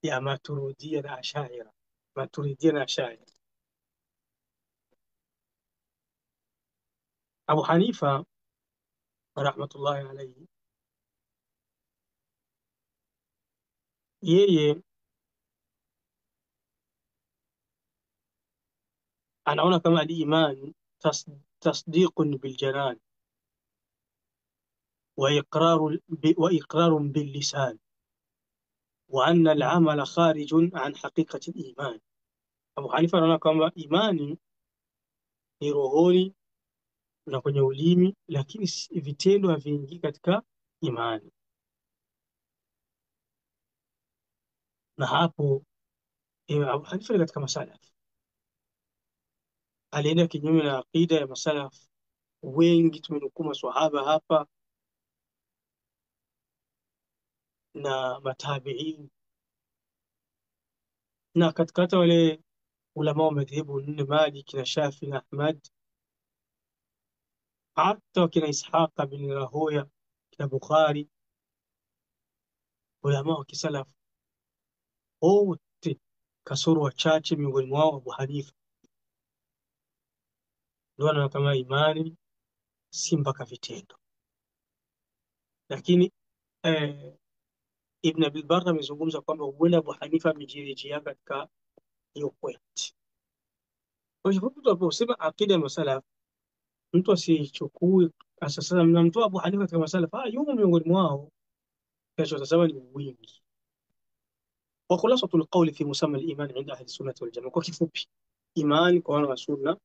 ya Maturidiyya na Ashaira. Maturidiyya na Ashaira. Abu Hanifa rahmatullahi alayhi yeye anaona kama al-iman tasdiqun biljanan وإقرار باللسان وأن العمل خارج عن حقيقة الإيمان. Abu Hanifa anaona kwamba imani ni rohoni na kwenye ulimi, lakini vitendo haviingii katika imani. Na hapo Abu Hanifa katika masalaf alienda kinyume na aqida ya masalaf wengi. Tumenukuu maswahaba hapa na matabiin, na katika hata wale ulama wa madhehebu nne, Malik na Shafi na Ahmad, hata wakina Ishaqa bin Rahoya kina Bukhari, ulama wa kisalaf wote kasoro wachache miongoni mwao Abu Hanifa ndio anaona kama imani si mpaka vitendo. Lakini Ibn Abil Barra amezungumza kwamba huenda Abu Hanifa amejirejea katika hiyo point. Kwa hivyo tunaposema aqida ya masalaf, mtu asichukue sasa mnamtoa Abu Hanifa katika masalaf, yumo miongoni mwao, kinachotazama ni wingi. Wa khulasatul qawli fi musamma al-iman 'inda ahli sunnah wal jamaa, kwa kifupi, imani kwa wana wa sunna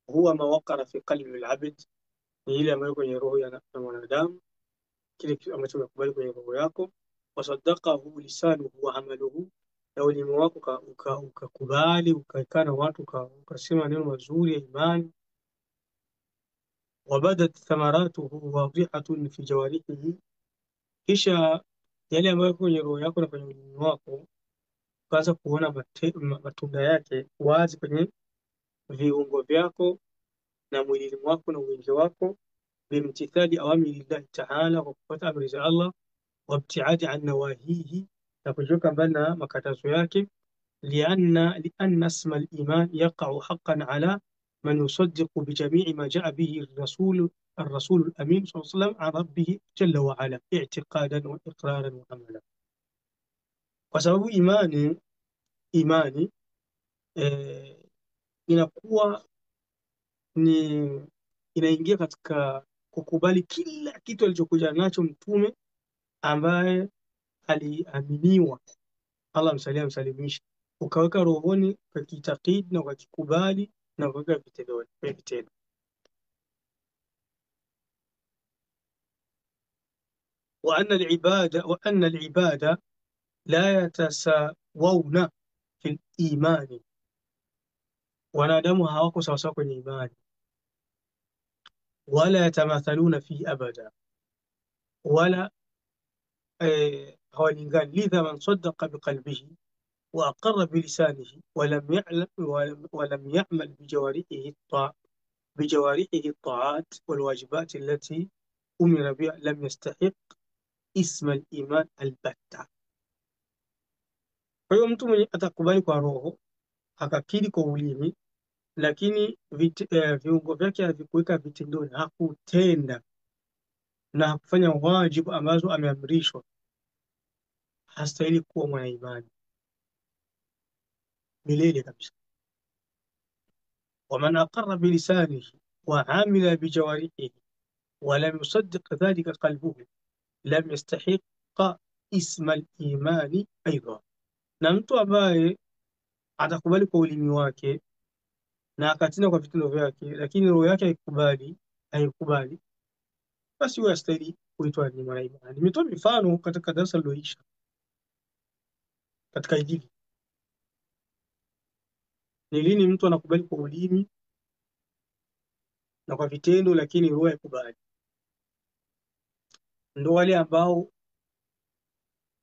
huwa ma waqara fi qalbi al-'abd, ni ile ambayo kwenye roho ya mwanadamu, kile ambacho unakubali kwenye roho yako. Wasaddaqahu lisanuhu wa amaluhu, na ulimi wako ukakubali, ukakaa na watu ukasema neno mazuri ya imani. Wabadat thamaratuhu wadihatun fi jawarihi, kisha yale ambayo kwenye roho yako na kwenye ulimi wako ukaanza kuona matunda yake wazi kwenye viungo vyako na mwilini mwako na uwingi wako, bimtithali awamiri llahi taala, kwa kufuata amri za Allah, wabtiadi an nawahihi, na kujiweka mbali na makatazo yake. لأن اسم الإيمان يقع حقا على من يصدق بجميع ما جاء به الرسول الأمين صلى الله عليه وسلم عن ربه جل وعلا اعتقادا وإقرارا وعملا. وسبب imani inakuwa ni inaingia katika kukubali kila kitu alichokuja nacho mtume ambaye aliaminiwa, Allah msalia msalimisha, ukaweka rohoni, ukakitakidi na ukakikubali na ukaweka vitendo. وأن العبادة لا يتساوون في الإيمان، wanadamu hawako sawasawa kwenye imani, wala yatamathaluna fi abada, wala hawalingani. Lidha man saddaqa biqalbihi wa aqarra bilisanihi walam ya'mal bijawarihihi at-ta'at walwajibat allati umira biha lam yastahiq isma al-iman albatta. Kwa hiyo mtu mwenye atakubali kwa roho, akakiri kwa ulimi, lakini viungo vyake havikuweka vitendoni, hakutenda na hakufanya wajibu ambazo ameamrishwa, hastahili kuwa mwana imani milele kabisa. Waman aqarra bilisanihi wa amila bijawarihihi wa lam yusaddiq dhalika qalbuhu lam yastahiqa isma al-imani aidha. Na mtu ambaye atakubali kwa ulimi wake na akatenda kwa vitendo vyake, lakini roho yake haikubali, basi huyo hastahili kuitwa ni mwana imani. Nimetoa mifano katika darasa liloisha katika hili. Ni lini mtu anakubali kwa ulimi na kwa vitendo, lakini roho haikubali? Ndio wale ambao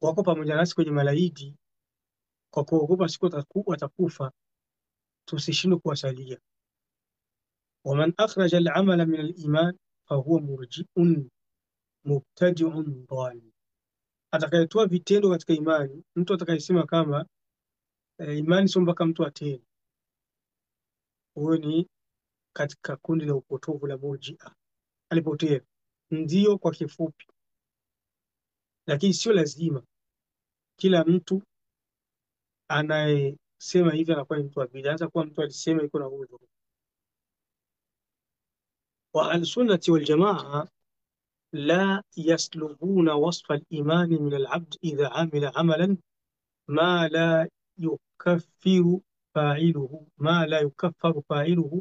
wako pamoja nasi kwenye malaidi, kwa kuogopa siku watakufa tusishindwe kuwasalia. Waman akhraja al-amala min al-iman fahuwa murji'un mubtadi'un dal. Atakayetoa vitendo katika imani, mtu atakayesema kama imani sio mpaka mtu atende, huyo ni katika kundi la upotovu la murji'a, alipotea. Ndio kwa kifupi, lakini sio lazima kila mtu anayesema hivi anakuwa ni mtu wa bid'a. Anaweza kuwa mtu alisema iko na udhuru. Wa al-sunnati wal jamaa la yaslubuna wasfa al-iman min al-'abd idha amila amalan ma la yukaffiru fa'iluhu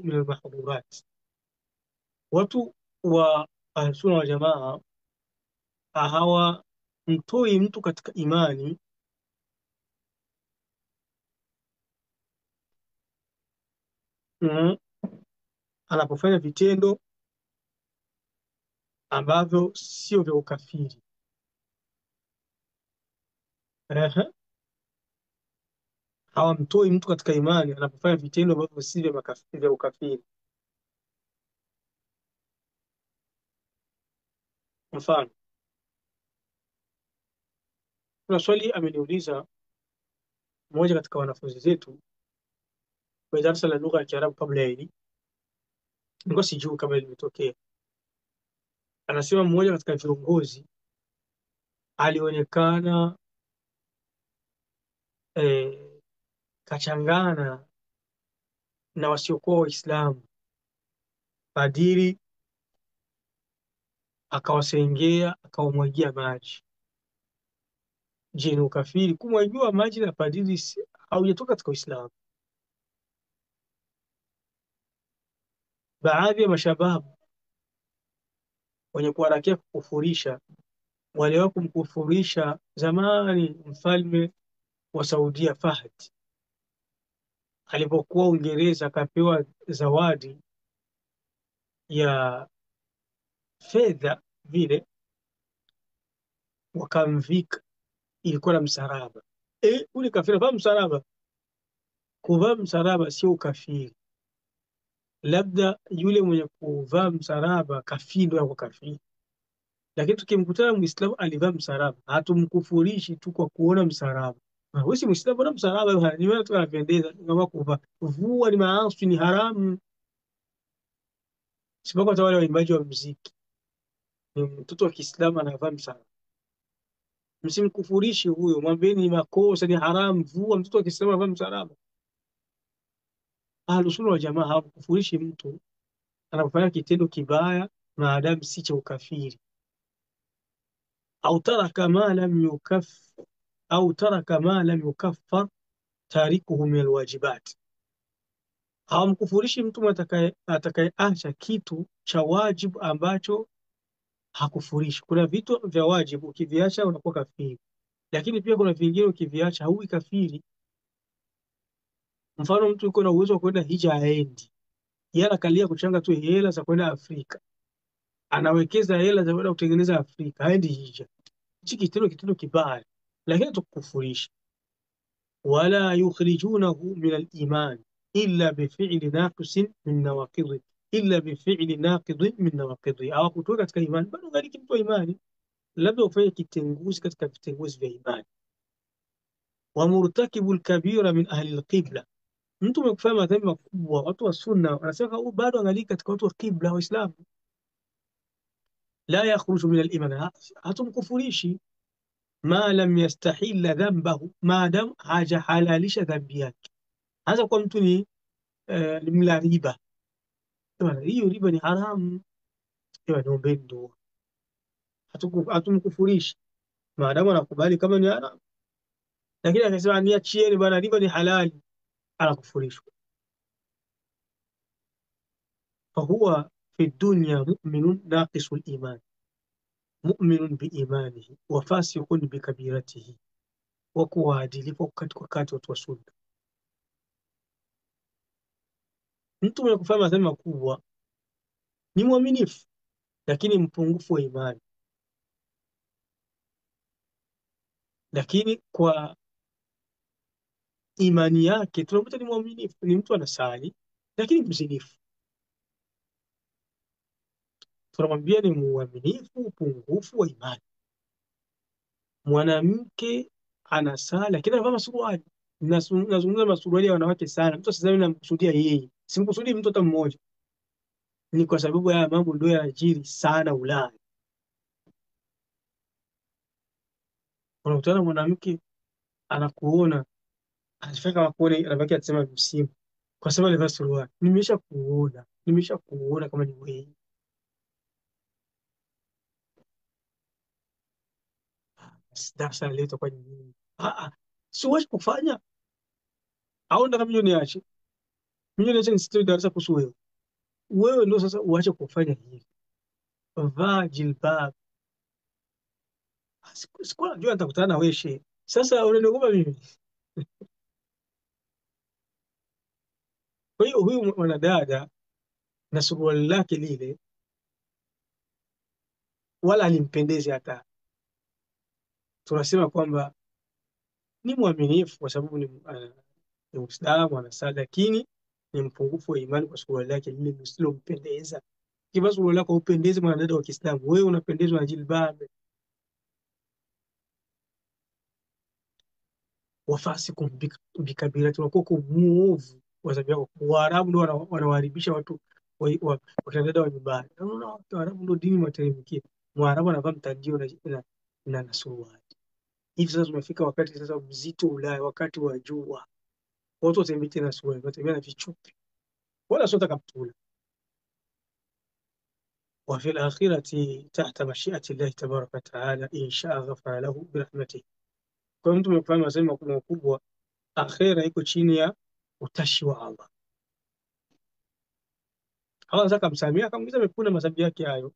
min al-mahdhurat. Watu wa al-sunna wal jamaa hawamtoi mtu katika imani anapofanya vitendo ambavyo sio vya ukafiri. Hawamtoi mtu katika imani anapofanya vitendo ambavyo si vya ukafiri. Mfano, kuna swali ameniuliza mmoja katika wanafunzi zetu kwenye darasa la lugha ya Kiarabu kabla ya hili, nilikuwa sijui kama limetokea. Anasema mmoja katika viongozi alionekana kachangana na wasiokuwa Waislamu, padiri akawasengea, akawamwagia maji. Je, ni ukafiri kumwagiwa maji na padiri haujatoka katika Uislamu? Baadhi ya mashababu wenye kuharakia kukufurisha waliwahi kumkufurisha zamani mfalme wa Saudia Fahd alipokuwa Uingereza, akapewa zawadi ya fedha vile, wakamvika, ilikuwa na msalaba. ule kafiri vaa msalaba. Kuvaa msalaba sio ukafiri, labda yule mwenye kuvaa msalaba kafiri ndio yuko kafiri, lakini tukimkutana Muislamu alivaa msalaba hatumkufurishi tu kwa kuona msalaba. Wewe si Muislamu, ona msalaba ni wewe tu unapendeza, kama kuvaa vua ni maasi, ni haramu. Sipoko hata wale waimbaji wa muziki, ni mtoto wa Kiislamu anavaa msalaba, msimkufurishi huyo, mwambieni ni makosa, ni haramu, vua. Mtoto wa Kiislamu anavaa msalaba. Ahlus Sunna wal Jamaa hawakufurishi mtu anapofanya kitendo kibaya maadamu si cha ukafiri. au taraka ma lam yukaff au taraka ma lam yukaffar tarikuhu min alwajibat, hawamkufurishi mtu atakayeacha kitu cha wajibu ambacho hakufurishi. Kuna vitu vya wajibu ukiviacha unakuwa kafiri, lakini pia kuna vingine ukiviacha hauwi kafiri. Mfano, mtu yuko na uwezo wa kwenda hija aendi, yeye anakalia kuchanga tu hela za kwenda Afrika, anawekeza hela za kwenda kutengeneza Afrika, haendi hija. Hichi kitendo kibaya, lakini tukufurisha. Wala yukhrijunahu min al-iman illa bifili naqisin min nawaqidhi, illa bifili naqidhin min nawaqidhi, hawakutoka katika imani bado ngaliki mtu wa imani, labda ufanye kitenguzi katika vitenguzi vya imani. Wa murtakibu al-kabira min ahli al-qibla, mtu mkufanya madhambi makubwa, watu wa sunna wanasema huyu bado angaliki katika watu wa qibla, waislamu. La yakhruju min al-iman, hatumkufurishi. Ma lam yastahilla dhanbahu, maadam hajahalalisha dhambi yake. Hasa kwa mtu ni mla riba, hiyo riba ni haramu, niombeni dua, hatumkufurishi maadamu anakubali kama ni haramu. Lakini akasema niachieni bana, riba ni halali, anakufurishwa. Fahuwa fi dunya mu'minun naqisul iman, mu'minun biimanihi wa fasiqun bikabiratihi, wako waadilifu wakati watu wa sunna. Mtu mwenye kufanya madhambi makubwa ni mwaminifu lakini mpungufu wa imani, lakini kwa imani yake tunamwita ni mwaminifu. Ni mtu anasali lakini mzinifu, tunamwambia ni mwaminifu, upungufu wa imani. Mwanamke anasali lakini anavaa masuruali. Nazungumza masuruali ya wanawake sana, mtu asizani namkusudia yeye, simkusudii mtu hata mmoja. Ni kwa sababu ya mambo ndio yanajiri sana Ulaya. Unakutana mwanamke anakuona anafika makuone, anabaki atasema msimu kwa sababu alivaa suruali. Nimesha kuona kama ni wewe. Darasa leo itakuwa ni nini? Siwachi kufanya au nataka mimi niache? Mimi niache nisitoe darasa kuhusu wewe. Wewe ndio sasa uache kufanya hivi. Vaa jilbab. Sikuwa najua nitakutana na wewe shehe. Sasa unaniogopa mimi? Kwa hiyo huyu mwanadada na suruali lake lile wala alimpendezi hata. Tunasema kwamba ni mwaminifu kwa sababu ni Muislamu, anasali, lakini ni mpungufu wa imani kwa suruali lake lile lisilompendeza. Kivaa suruali lako upendeze mwanadada wa Kiislamu, wewe unapendezwa na jilbab. Wafasikum bikabirati, wako muovu kwa sababu yako. Waarabu ndio wanawaharibisha watu wakina wa nyumbani. Unaona Waarabu ndio dini mwateremkia. Mwarabu anavaa mtandio na suruali. Hivi sasa tumefika wakati sasa mzito Ulaya, wakati wa jua, watu watembea na suruali, watembea na vichupi, wala sio kaptula. Wa fil akhirati tahta mashiati Allah tabaraka wa taala, in shaa ghafara lahu bi rahmatihi. Kwa mtu mfano anasema kuna kubwa, akhira iko chini ya utashi wa Allah. Allah saka msamia akamwita amekuna masabi yake hayo,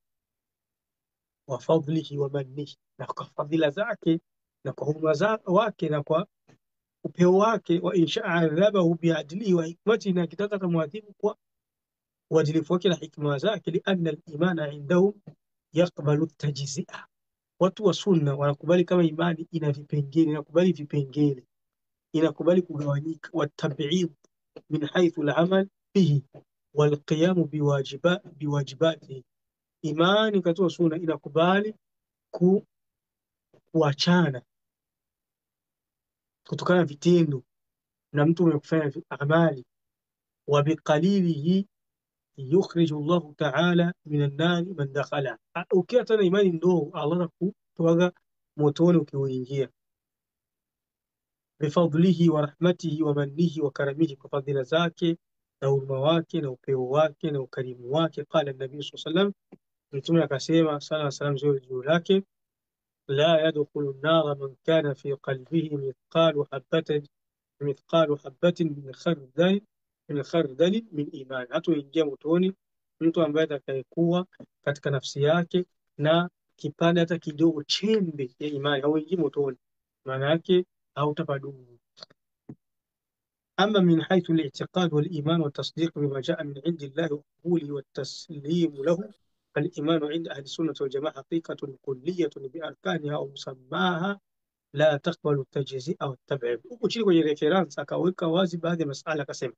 wa fadlihi wa mannihi, na kwa fadhila zake na kwa huruma wake na kwa upeo wake. Wa insha adhabahu biadlihi wa hikmatihi, na kitaka kumwadhibu kwa uadilifu wake na hikma zake. Lianna al-imana indahum yaqbalu at-tajzi'a, watu wa sunna wanakubali kama imani ina vipengele, inakubali vipengele. inakubali kugawanyika. Watab'id min haythu al-amal bihi walqiyamu biwajibatihi. Imani katika sunna inakubali kuachana kutokana na vitendo na mtu mwenye kufanya amali. Wa biqalilihi yukhriju Allahu ta'ala min an-nari man dakhala. Ukiwa tena imani ndogo, Allah atakutoa motoni ukiuingia. Bifadlihi wa rahmatihi wa mannihi wa karamihi, kwa fadhila zake na huruma wake na upeo wake na ukarimu wake. Qala an-nabii sallallahu alayhi wasallam, mtume akasema sala na salam ziwe juu lake, la yadkhulu an-nara man kana fi qalbihi mithqalu habatin min khardal min iman. Hatoingia motoni mtu ambaye atakayekuwa katika nafsi yake na kipande hata kidogo chembe ya imani, hauingii motoni. Maana yake hautapadumu. Ama min haythu al-i'tiqad wal-iman wat-tasdiq bima jaa min indi Allah wa qabulihi wat-taslim lahu, fal-iman 'inda ahli sunnah wal jamaa haqiqatun kulliyatun bi arkaniha au musammaha la taqbalu at-tajzi'a wat-tab'id. Huko chini kwenye reference akaweka wazi baadhi ya masala, akasema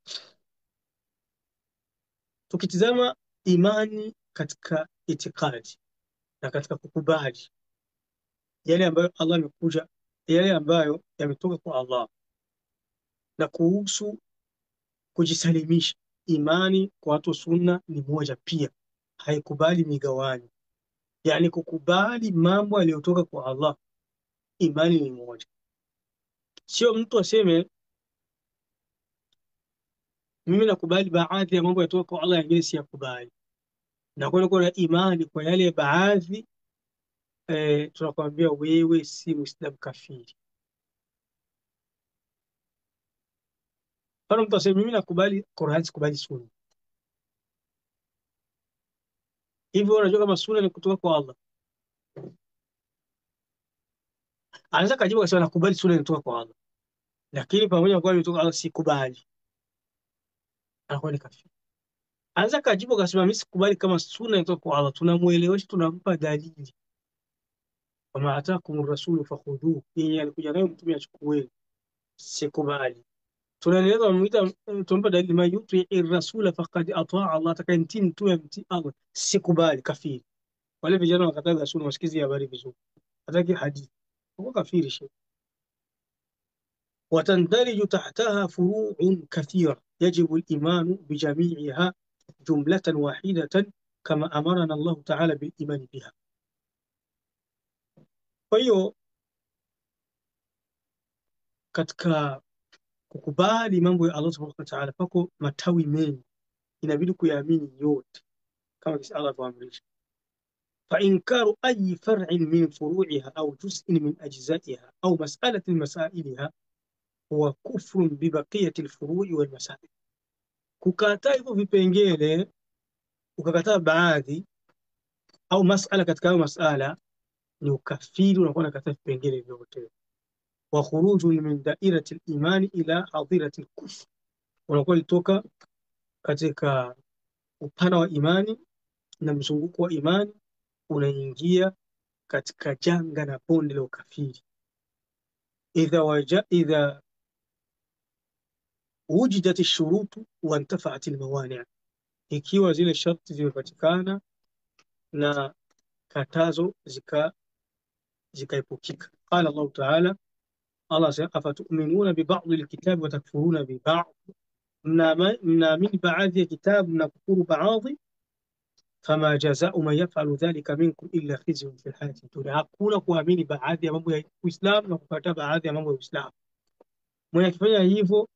tukitizama imani katika itikadi na katika kukubali yale ambayo Allah amekuja, yale ambayo yametoka kwa Allah, na kuhusu kujisalimisha, imani kwa watu sunna ni moja pia, haikubali migawanyo. Yani kukubali mambo yaliyotoka kwa Allah, imani ni moja. Sio mtu aseme mimi nakubali baadhi ya mambo yatoka kwa Allah, yengine siyakubali, na kuna imani kwa yale baadhi. Tunakwambia wewe si Muislamu, kafiri. Mtu aseme mimi nakubali Qur'an, sikubali sunna. Hivyo unajua kama sunna ni kutoka kwa Allah? Anaweza kajibu akasema nakubali sunna ni kutoka kwa Allah, lakini pamoja na kuwa ni kutoka kwa Allah sikubali, anakuwa ni kafiri. Anaweza kajibu akasema mimi sikubali kama sunna ni kutoka kwa Allah, tunamuelewesha, tunampa dalili. Wama atakum rasulu fakhudhuhu, yeye alikuja nayo mtume achukueni, sikubali. Tunaeleza tumpa dalili, ma yuti ar-rasula faqad ataa Allah, atakayentii mtume mtii Allah, sikubali, kafiri. Wale vijana wakataza sunna, wasikizi habari vizuri, hataki hadithi, huko kafiri shehe. Watandariju tahtaha furu'un kathira yajibu al-imanu bijami'iha jumlatan wahidatan kama amarana Allah ta'ala bil imani biha. Kwa hiyo katika kukubali mambo ya Allah subhanahu wa ta'ala pako matawi mengi, inabidi kuyaamini yote kama kisi Allah tuamrisha. Fa inkaru ayi far'in min furu'iha au juz'in min ajza'iha au mas'alatin masailiha huwa kufrun bi baqiyati al-furu'i wal masail. Kukataa hivyo vipengele, ukakataa baadhi au mas'ala katika hayo mas'ala, ni ukafiri, unakuwa unakataa vipengele vyote. Wa khurujun min da'irati al-imani ila hadirati al-kufr, unakuwa litoka katika upana wa imani na mzunguko wa imani, unaingia katika janga na bonde la ukafiri. Idha wujidat ash-shurut wa intafa'at al-mawani', ikiwa zile sharti zimepatikana na katazo zikaepukika. Qala Allah ta'ala, Allah sema afatu'minuna bi ba'd al-kitab wa takfuruna bi ba'd, mnaamini baadhi ya kitabu na kufuru baadhi. Fama jazau man yaf'alu dhalika minkum illa khizyun fil hayati dunya. Hakuna kuamini baadhi ya mambo ya Uislamu na kukataa baadhi ya mambo ya Uislamu. Mwenye akifanya hivyo,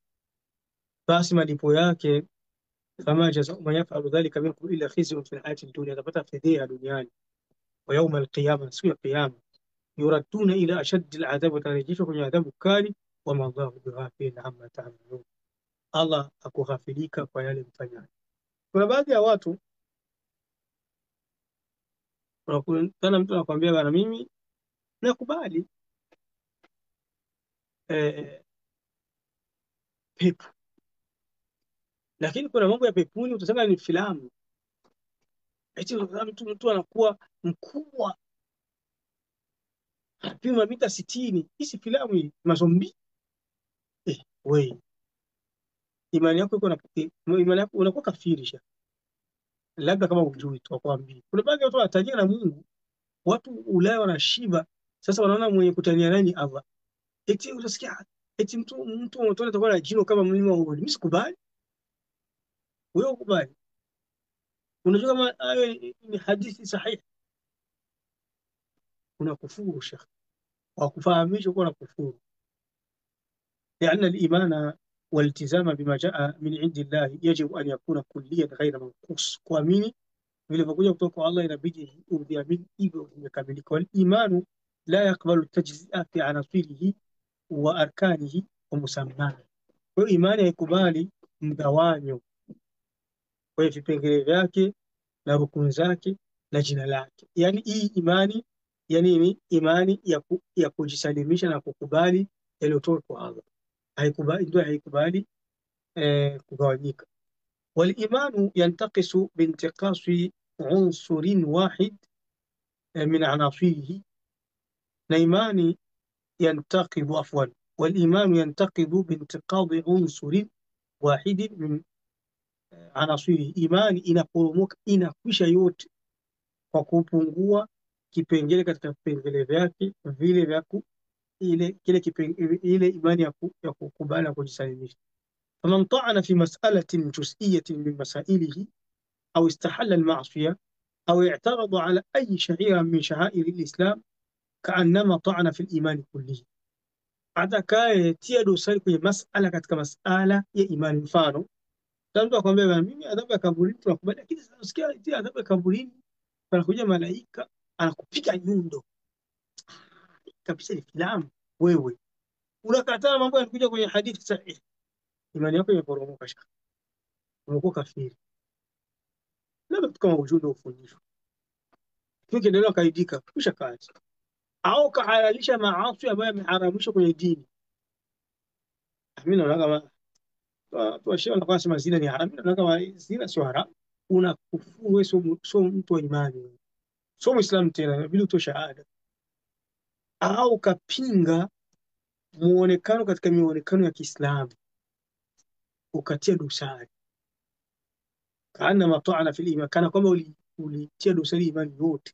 basi malipo yake, fama jazau man yaf'alu dhalika minkum illa khizyun fil hayati dunya, atapata fedheha duniani. Wa yawma al-qiyamah, siku ya kiyama, yuraduna ila ashaddi al-adhab, watarejeshwa kwenye adhabu kali. Wama Allahu bighafilin amma ta'malun, Allah hakughafilika kwa yale mfanyayo. Kuna baadhi ya watu unakutana mtu anakuambia bana, mimi nakubali pepo, lakini kuna mambo ya peponi utasema ni filamu. Eti mtu anakuwa mkubwa, anapima mita 60, hii filamu hii, mazombi. wewe imani yako iko na imani yako unakuwa kafiri sha, labda kama ujui tu akwambie. Kuna baadhi ya watu wanatajia na Mungu, watu Ulaya wanashiba, sasa wanaona mwenye kutania nani Allah. Eti utasikia eti mtu mtone atakuwa na jino kama mlima wa Uhud. Mimi sikubali, wewe ukubali. Unajua kama hayo ni hadithi sahihi, unakufuru shekh, wakufahamisha kuwa unakufuru. لأن الإيمان والالتزام بما جاء من عند الله يجب أن يكون كليا غير منقوص. kuamini vilivyokuja kutoka kwa Allah inabidi uviamini hivyo vimekamilika. Walimanu la yakbalu tajzia fi anasirihi wa arkanihi wa musammahi. Kwa hiyo imani haikubali mgawanyo kwa vipengele vyake na rukuni zake na jina lake. Yani hii imani yani imani ya kujisalimisha na kukubali yaliyotoka kwa Allah, haikubali ndio haikubali kugawanyika. Walimanu yantaqisu bintiqasi unsurin wahid min anasirihi, na imani yantaqidu afwan, walimanu yantaqidu bintiqadi unsurin wahid min anasirihi, imani inaporomoka inakwisha yote kwa kupungua kipengele katika vipengele vyake vile vya ile imani ya kukubali na kujisalimisha. فمن طعن في مسألة جزئية من مسائله أو استحل المعصية أو اعترض على أي شعيرة من شعائر الإسلام كأنما طعن في الإيمان كله. atakayetia dosari kwenye masala katika masala ya imani, mfano mtu akwambia mimi adhabu ya kaburini tunakubali, lakini sasa usikia eti adhabu ya kaburini panakuja malaika anakupiga nyundo kabisa, ni filamu. Wewe unakataa mambo yanakuja kwenye hadithi sahihi, imani yako imeporomoka shaka, umekuwa kafiri. Labda kama ujumbe ufundishwe kiendelea kaidika kisha kazi, au kahalalisha maasi ambayo yameharamishwa kwenye dini. Mimi naona kama tuwashia wanakuwa sema zina ni haramu, naona kama zina sio haramu. Unakufuru wewe, sio mtu wa imani, sio Muislamu tena, bila utoa shahada. Au kapinga muonekano katika mionekano ya Kiislamu ukatia dosari, kana mata'ana fil iman, kana kwamba ulitia dosari imani yote.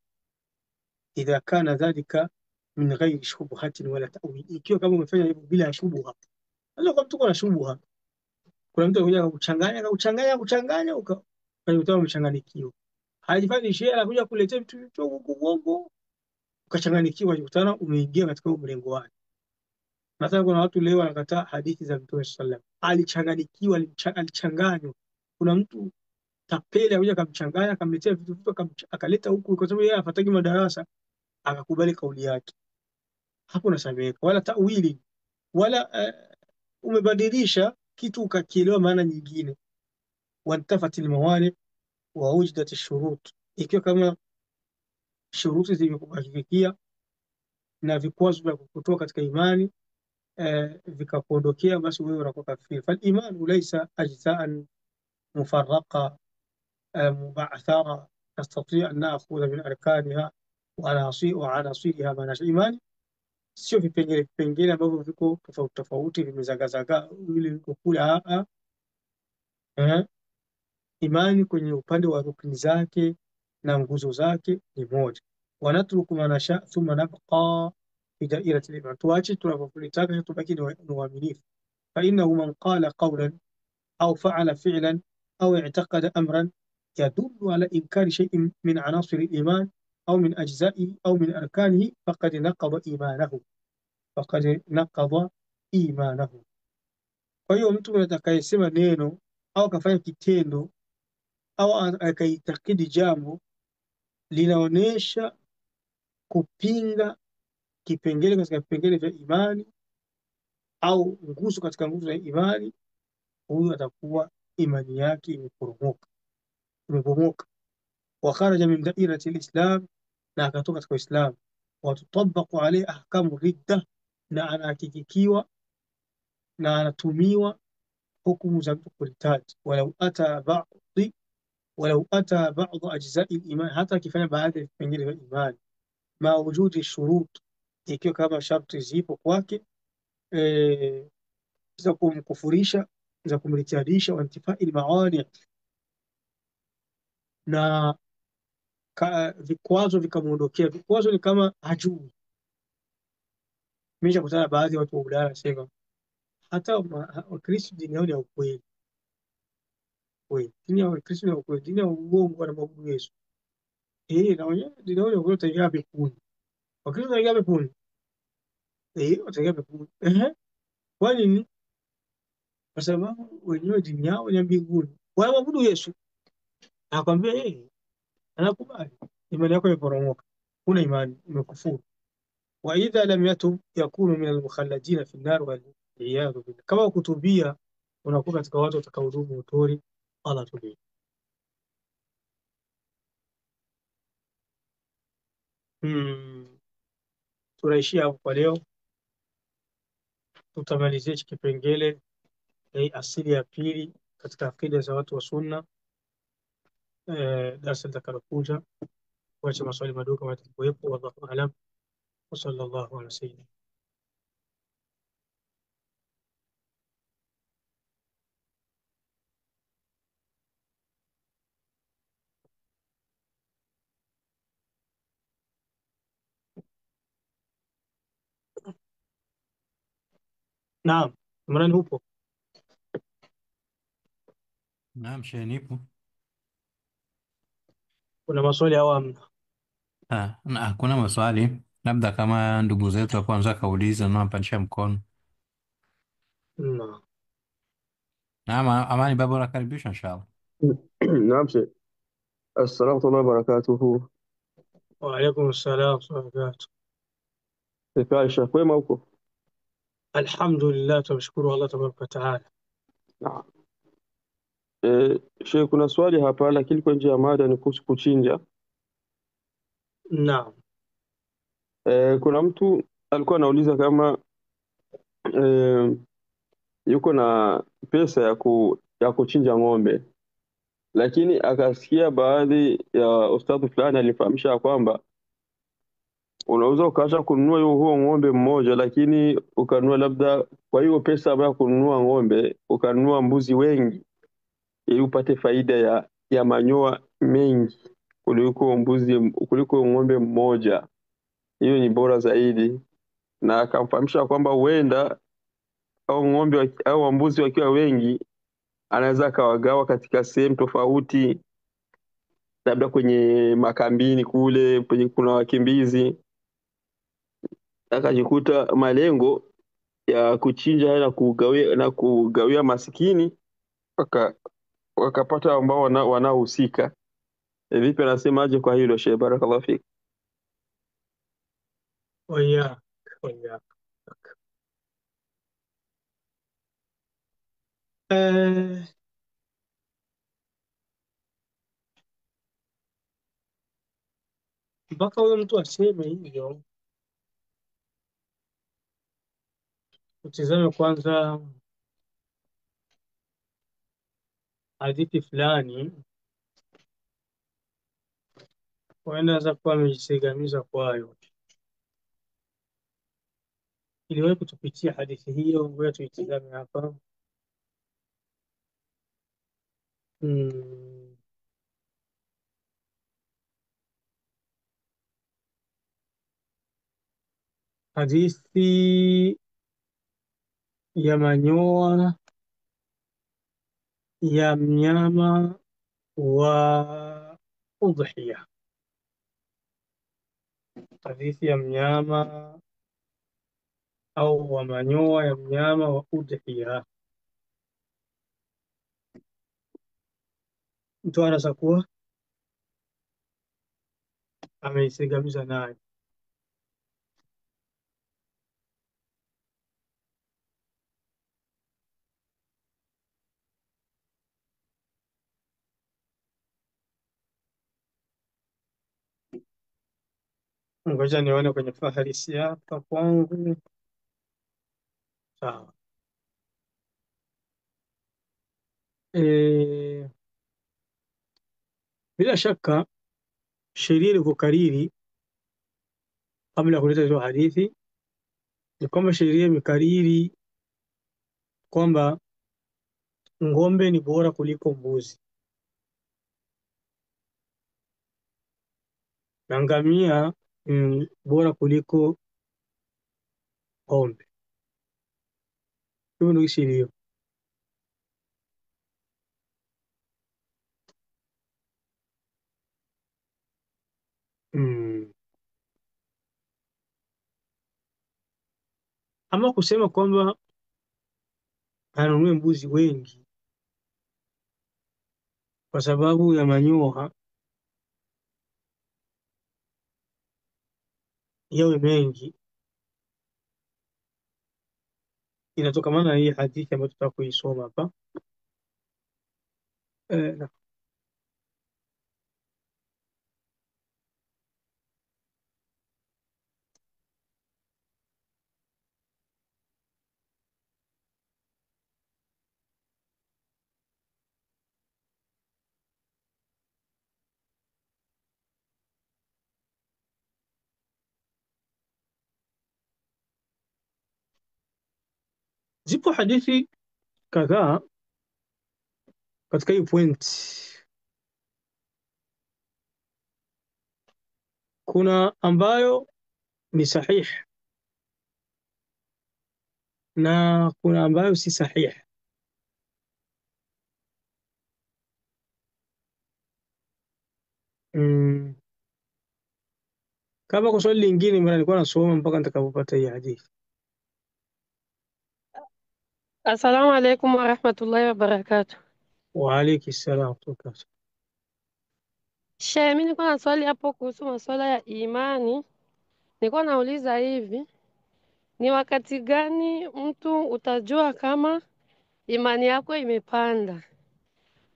Idha kana dhalika min ghairi shubhatin wala ta'wil, ikiwa kama umefanya hivyo bila shubha. Sasa kwa mtu kuna shubha, kuna mtu anakuja kukuchanganya ukajikuta umechanganyikiwa, hajifanyi shehe, anakuja kuletea vitu vya uongo ukachanganyikiwa, ukajikuta umeingia katika mlengo wake. Mathalan, kuna watu leo wanakataa hadithi za Mtume sallallahu alaihi wasallam, alichanganyikiwa, alichanganywa. Kuna mtu tapeli akuja akamchanganya, akamletea vitu akaleta huku, kwa sababu yeye afataki madarasa, akakubali kauli yake. Hapo unasameka, wala tawili wala umebadilisha kitu ukakielewa maana nyingine. Wantafati almawani wa wujdat ashurut, ikiwa kama shuruti zimekubakikia na vikwazo vya kukutoa katika imani vikakuondokea, basi wewe unakuwa kafiri. Falimanu laysa ajzaan mufarraqa muba'thara nastati' an na'khudha min arkaniha wa anasiriha ma nasha. Imani sio vipengele ambavyo viko tofauti tofauti vimezagazaga ili viko kule. Imani kwenye upande wa rukni zake na nguzo zake ni moja. Wanatruku ma nasha thumma nabqa fi dairati al-iman, tuache tunavyotaka, tubaki ni waaminifu. Fa innahu man qala qawlan au fa'ala fi'lan au i'taqada amran yadullu ala inkari shay'in min anasir al-iman au min ajza'ihi au min arkanihi faqad naqada imanahu. Kwa hiyo mtu atakayesema neno au akafanya kitendo au akaitakidi jambo linaonesha kupinga kipengele katika vipengele vya imani au nguzo katika nguzo za imani, huyu atakuwa imani yake imeporomoka. Wa kharaja min dairati al-islam, na akatoka katika Uislamu. Wa tutabaqu alayhi ahkamu ridda, na anahakikiwa na anatumiwa hukumu za mtu kuritaji. Walau ata ba'd ajza'i al-iman, hata akifanya baadhi ya vipengele vya imani, ma wujudi shurut, ikiwa kama sharti zipo kwake za kumkufurisha, za kumritadisha, wa intifai almawani, na vikwazo vikamwondokea. Vikwazo ni kama hajui. Mimi kutana baadhi ya watu wa Ulaya wanasema hata Wakristo dini yao ni ya ukweli kweli, dini ya Wakristo ni ya ukweli, dini ya uongo na mabudu Yesu. Na wenyewe dini yao ni ya ukweli, utaingia peponi. Wakristo wataingia peponi, wataingia peponi. Kwa nini? Kwa sababu wenyewe dini yao ni ya mbinguni, wanamwabudu Yesu. Anakwambia anakubali, imani yako imeporomoka, huna imani, umekufuru. Wa idha lam yatub yakunu min almukhalladina fi an-nar waliyadhu billah. Kama kutubia unakuwa katika watu watakaodumu motoni. Allah tulie. Tunaishia hapo kwa leo, tutamalizia hiki kipengele asili ya pili katika akida za watu wa sunna darasa litakalokuja. Wacha maswali madogo kama yatakuwepo. Wallahu aalam, wa sallallahu ala sayyidina. Naam, Imran upo? Naam, shehe nipo. Kuna maswali au hamna? Na hakuna maswali, labda kama ndugu zetu hapo wanaweza kauliza na wapanisha mkono. Naam. Naam, Amani baba unakaribishwa inshallah. نعم شيخ. السلام ورحمة الله وبركاته. Wa alaikum assalam wa rahmatullahi wa barakatuh. كيف حالك شيخ؟ وين موقف؟ Alhamdulillah, tumshukuru Allah tabaraka wa taala. نعم. Sheikh, kuna swali hapa lakini kwa njia ya mada ni kuhusu kuchinja. Naam. Kuna mtu alikuwa anauliza kama yuko na pesa ya kuchinja ng'ombe, lakini akasikia baadhi ya ustadhi fulani alifahamisha ya kwamba unaweza ukaacha kununua huo ng'ombe mmoja, lakini ukanunua labda kwa hiyo pesa ambayo kununua ng'ombe ukanunua mbuzi wengi ili upate faida ya manyoya mengi kuliko ng'ombe mmoja. Hiyo ni bora zaidi, na akamfahamisha kwamba huenda au ng'ombe au mbuzi wakiwa wengi anaweza akawagawa katika sehemu tofauti, labda kwenye makambini kule penye kuna wakimbizi, akajikuta malengo ya kuchinja na kugawia masikini wakapata ambao wanaohusika. Vipi, anasemaje kwa hilo Sheikh? Barakallahu fik. Wayak, wayak. Mpaka huyo mtu aseme hivyo, utizame kwanza hadithi fulani, huenda anaweza kuwa amejisegamiza kwayo. Iliwahi kutupitia hadithi hiyo, ngoja tuitizame hapa. Hadithi ya manyoya ya mnyama wa udhiya. Hadithi ya mnyama au wa manyoya ya mnyama wa udhiya. Mtu anaweza kuwa ameisegamiza naye. Ngoja nione kwenye faharisi hapa kwangu. Sawa. Bila shaka sheria ilivyokariri kabla ya kuleta hizo hadithi ni kwamba sheria imekariri kwamba ng'ombe ni bora kuliko mbuzi na ngamia bora kuliko ng'ombe. Hiyo ndio ishirio. Mm. Ama kusema kwamba anunue mbuzi wengi kwa sababu ya manyoya yawe mengi, inatokamana na hii hadithi ambayo tutaka kuisoma hapa. Na zipo hadithi kadhaa katika hii point. Kuna ambayo ni sahihi na kuna ambayo si sahihi. Mm. Kama kwa swali lingine mara nilikuwa nasoma mpaka nitakapopata hii hadithi. Assalamu alaikum warahmatullahi wabarakatuh. Wa alayki salam wa rahmatullah. Shehe, mimi nilikuwa na swali hapo kuhusu masuala ya imani. Nilikuwa nauliza hivi, ni wakati gani mtu utajua kama imani yako imepanda,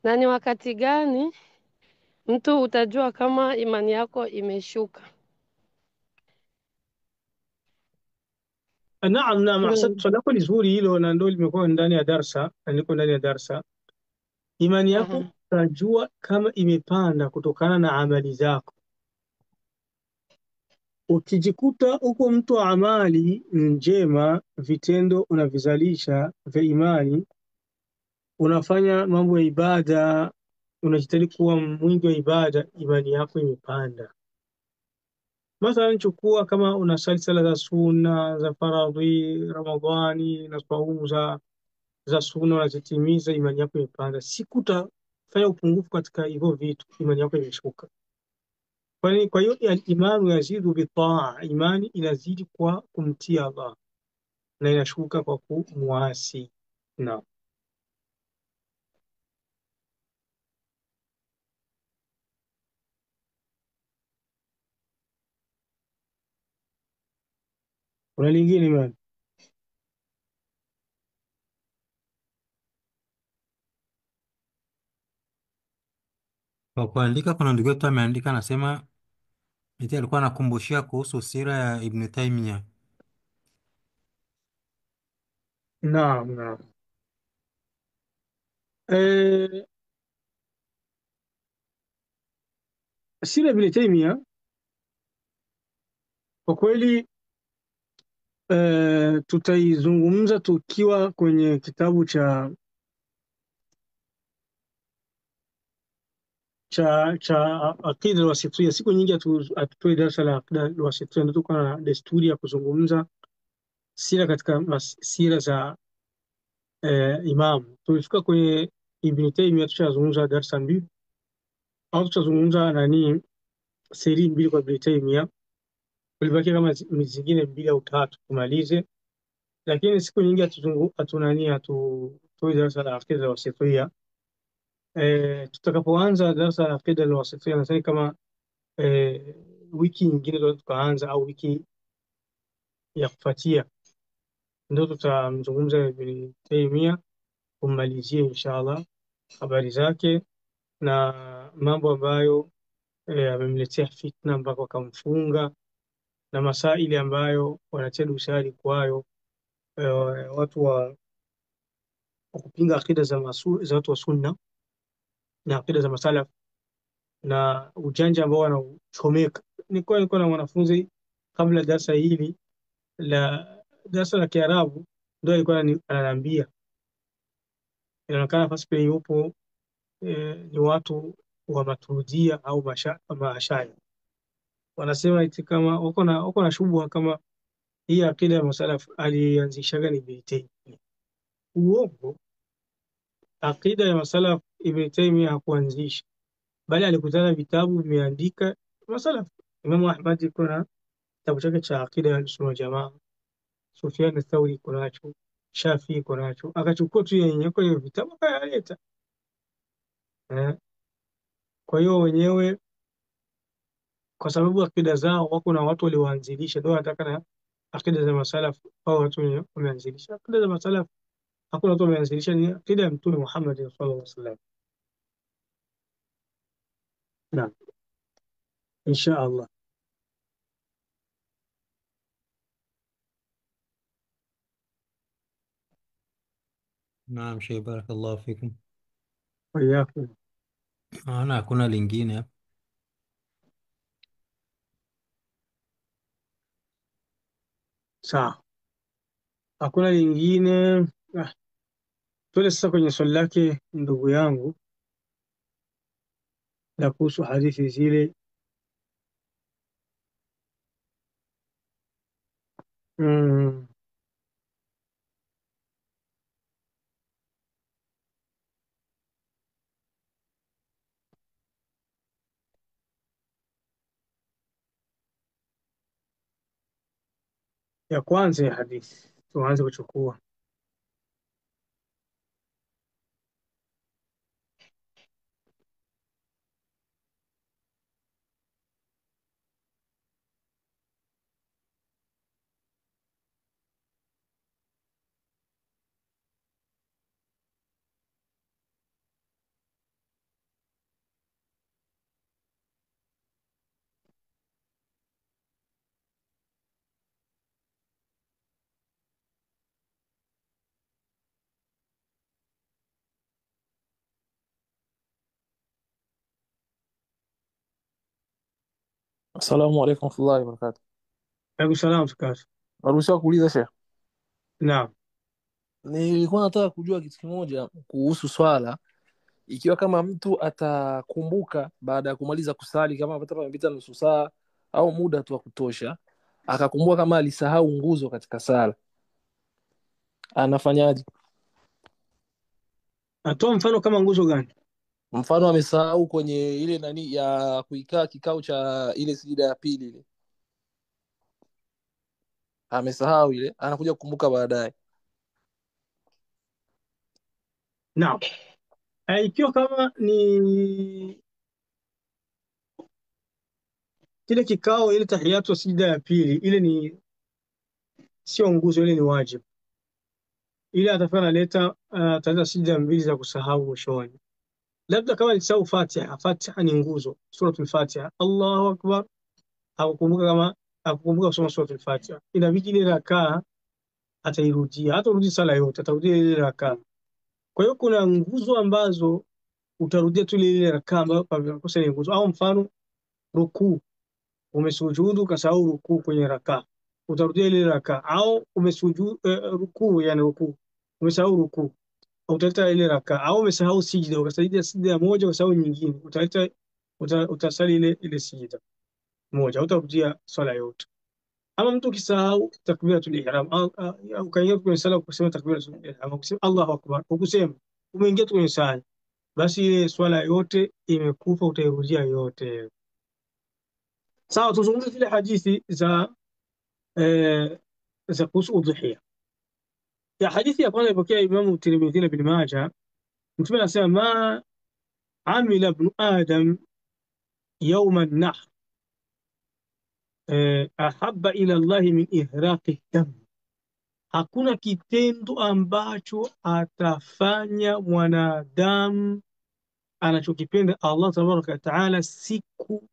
na ni wakati gani mtu utajua kama imani yako imeshuka? Naam, naam, ahsante. Swali lako ni zuri hilo na ndio limekuwa ndani ya darsa, na niko ndani ya darsa. Imani yako Aha. utajua kama imepanda kutokana na amali zako. Ukijikuta uko mtu wa amali njema, vitendo unavizalisha vya imani, unafanya mambo ya ibada, unajitahidi kuwa mwingi wa ibada, imani yako imepanda. Mathalan, chukua kama unasali sala za sunna za faradhi Ramadhani na saumu za sunna unazitimiza, imani yako imepanda. Siku utafanya upungufu katika hivyo vitu, imani yako imeshuka. Kwa hiyo imani yazidu bitaa, imani inazidi kwa kumtii Allah na inashuka kwa kumuasi. Na kuna lingine imani Kwa kuandika, kuna ndugu yetu ameandika, anasema eti alikuwa anakumbushia kuhusu sira ya Ibn Taymiyyah. naam, naam. Eh, sira Ibn Taymiyyah kwa kweli tutaizungumza tukiwa kwenye kitabu cha aqida alwasitiyya. Siku nyingi hatutoi darasa la aqida alwasitiyya, ndio tuko na desturi ya kuzungumza sira katika sira za Imam. Tulifika kwenye Ibn Taymiyyah, tushazungumza darasa mbili au tutazungumza siri mbili kwa Ibn Taymiyyah, kulibaki kama zingine mbili au tatu tumalize, lakini siku nyingi hatutoi darasa la aqida alwasitiyya. Tutakapoanza darasa la aqida alwasitiyya nadhani kama wiki nyingine ndio tukaanza, au wiki ya kufuatia ndio tutamzungumza Ibn Taymiyyah, kummalizie inshallah habari zake na mambo ambayo amemletea fitna mpaka wakamfunga, na masaili ambayo wanatia dosari kwayo watu wa kupinga akida za watu wa sunna na akida za masalaf, na ujanja ambao wanauchomeka. Nilikuwa na mwanafunzi kabla darasa hili la darasa la Kiarabu, ndio alikuwa ananiambia inaonekana nafasi pia yupo ni watu wa Maturidiyya au Maashari. Wanasema eti kama wako na shubha kama hii akida ya masalaf alianzishaga ni Ibn Taymiyyah. Uongo. Akida ya masalaf Ibn Taymiyyah hakuanzisha, bali alikutana vitabu vimeandika masalaf. Imamu Ahmad kuna kitabu chake cha akida ya Ahlusunna wal Jamaa, Sufyan Thauri kunacho, Shafi kunacho, akachukua tu yenye kwa hiyo vitabu akayaleta. Kwa hiyo wenyewe kwa sababu akida zao wako na watu walioanzilisha, ndio wanataka na akida za masalaf au watu wenye wameanzilisha akida za masalaf. Hakuna watu wameanzilisha, ni akida ya Mtume Muhammad sallallahu alaihi wasallam. Naam, insha Allah. Naam, Sheikh, barakallahu fikum. Wayakum. Naona hakuna lingine hapa. Sawa, hakuna lingine. Tuende sasa kwenye swali lake ndugu yangu la kuhusu hadithi zile. mm. ya kwanza ya hadithi tuanze kuchukua. Assalamu alaikum warahmatullahi wabarakatuh. Alaikum salaam tukatu. Naruhusiwa kuuliza Sheikh? Naam. Nilikuwa nataka kujua kitu kimoja kuhusu swala, ikiwa kama mtu atakumbuka baada ya kumaliza kusali, kama hata pamepita nusu saa au muda tu wa kutosha, akakumbuka kama alisahau nguzo katika sala, anafanyaje? Atoa mfano kama nguzo gani? Mfano amesahau kwenye ile nani ya kuikaa kikao cha ile sijida ya pili ile, amesahau ile, anakuja kukumbuka baadaye. Naam. Ikiwa kama ni kile kikao, ile tahiyatu wa sijda ya pili, ile ni sio nguzo, ile ni wajibu. Ile atakuwa analeta ataleta sijda mbili za kusahau mwishoni. Labda kama alisahau Fatiha, Fatiha ni nguzo, suratul Fatiha, Allahu akbar, hakukumbuka kusoma suratul Fatiha, inabidi ile rakaa atairudia, hata urudi sala yote atarudia ile rakaa. Kwa hiyo kuna nguzo ambazo utarudia tu ile rakaa ambayo pamekosa ile nguzo. Au mfano rukuu, umesujudu ukasahau rukuu kwenye rakaa, utarudia ile rakaa. Au umesujudu rukuu, yani rukuu umesahau rukuu, utaleta ile rakaa. Au umesahau sijida, ukasaidia sijida moja ukasahau nyingine, utaleta utasali ile sijida moja, utarudia swala yote. Ama mtu ukisahau takbiratul ihram au ukaingia kwenye sala ukasema takbiratul ihram, ukasema Allahu akbar, ukusema umeingia kwenye sala, basi ile swala yote imekufa, utairudia yote. Sawa, tuzungumze zile hadithi za kuhusu udhuhia. Ya hadithi ya kwanza ipokea Imamu Tirmidhi na Ibn Majah. Mtume anasema ma amila ibn adam yawma an-nahr ahabba ila Allahi min ihraqi dam, hakuna kitendo ambacho atafanya mwanadamu anachokipenda Allah tabaraka wa taala siku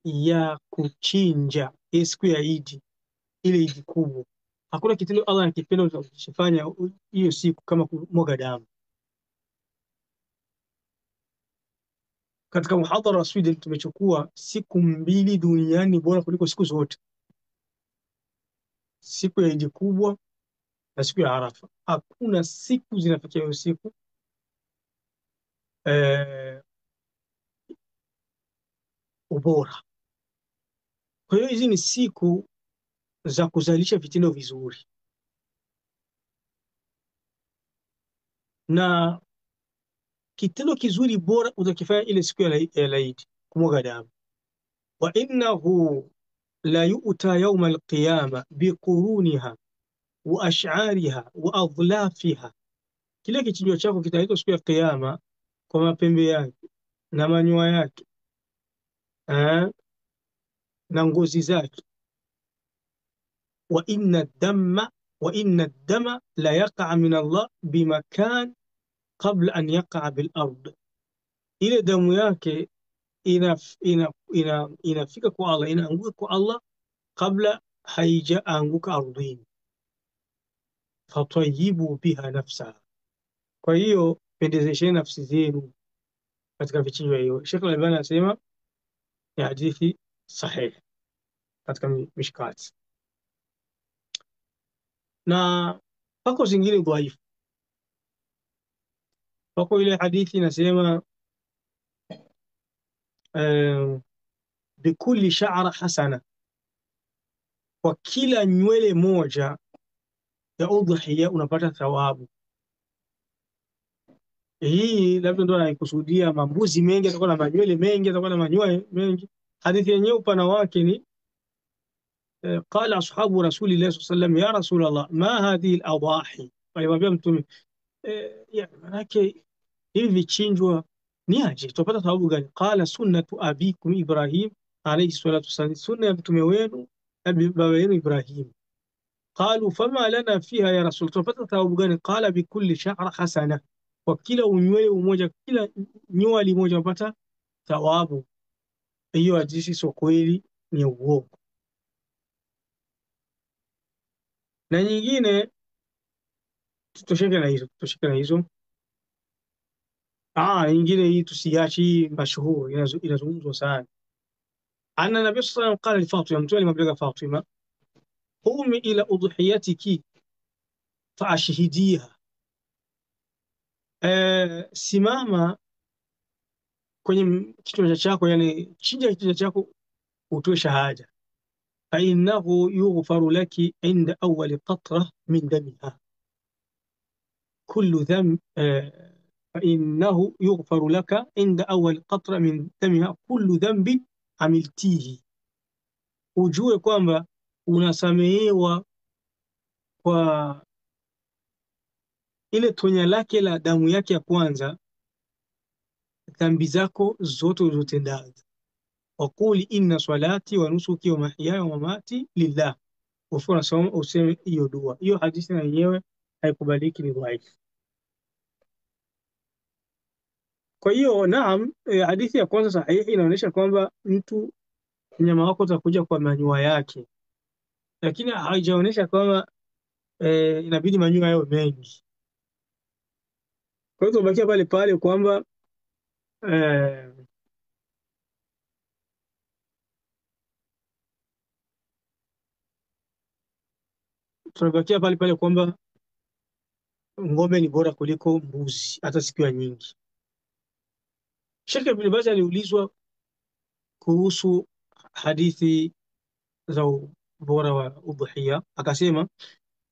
ya kuchinja, siku ya Idi, ile Idi kubwa. Hakuna kitendo Allah anakipenda utakachofanya hiyo siku kama kumwaga damu. Katika muhadhara wa Sweden tumechukua siku mbili duniani bora kuliko siku zote, siku ya Idi kubwa na siku ya Arafa. Hakuna siku zinafikia hiyo siku eh, ubora. Kwa hiyo hizi ni siku za kuzalisha vitendo vizuri, na kitendo kizuri bora utakifanya ile siku ya laidi, kumwaga damu. Wa innahu la yu'ta yawma alqiyama biquruniha wa ash'ariha wa adlafiha, kile kichinjwa chako kitaletwa siku ya Kiyama kwa mapembe yake na manyoya yake na ngozi zake. wa inna dama la yaqa min Allah bimakan qabla an yaqa bil ard, ile damu yake inafika kwa Allah, inaanguka kwa Allah kabla haijaanguka ardhini. Fatayibu biha nafsaha, kwa hiyo pendezesheni nafsi zenu katika vichinjwa hiyo. Sheikh Al-Albani anasema ni hadithi sahihi katika Mishkat, na pako zingine dhaifu. Pako ile hadithi inasema bikulli sha'ra hasana, kwa kila nywele moja ya udhiya unapata thawabu. Hii labda ndo anaikusudia mambuzi mengi atakuwa na manywele mengi, atakuwa na manyoya mengi. Hadithi yenyewe upana wake ni qala ashabu rasulillahi sallallahu alayhi wasallam ya rasulullah ma hadhihi al-adahi, walimwambia Mtume manake hivi vichinjwa ni aje, tupata thawabu gani? Qala sunnatu abikum Ibrahim alayhi salatu wasallam, sunna ya mtume wenu baba yenu Ibrahim. Qalu fama lana fiha ya rasul, tupata thawabu gani? Qala bikulli sha'ra hasana, kwa kila unywele umoja, kila nywele moja unapata thawabu. Hiyo hadithi sio kweli, ni uongo. Na nyingine tutosheke na hizo. Nyingine hii tusiachi, mashuhuri inazungumzwa sana. Anna Nabii sallallahu alayhi wasallam qala li Fatima, mtume alimwambia Fatima, qumi ila udhiyatiki fa ashhidiha, simama kwenye kichwa chako, yani chinja kichwa chako utoe shahada. Fa innahu yughfaru laki inda awwali qatra min damiha kullu dhanb, فإنه يغفر لك عند أول قطرة من دمها كل ذنب عملتيه. Ujue kwamba unasamehewa kwa ile tonya lake la damu yake ya kwanza dhambi zako zote ulizotendaza. Waquli inna salati wa nusuki wa mahyaya wa mamati lillah, useme hiyo dua. Hiyo hadithi na yenyewe haikubaliki, ni dhaifu. Kwa hiyo naam, hadithi ya kwanza sahihi inaonyesha kwamba mtu mnyama wako utakuja kwa manyoya yake, lakini haijaonyesha kwamba inabidi manyoya yawe mengi. Kwa hiyo tunabakia pale pale kwamba ng'ombe ni bora kuliko mbuzi hata zikiwa nyingi. Sheikh Ibn Baz aliulizwa kuhusu hadithi za ubora wa udhiya, akasema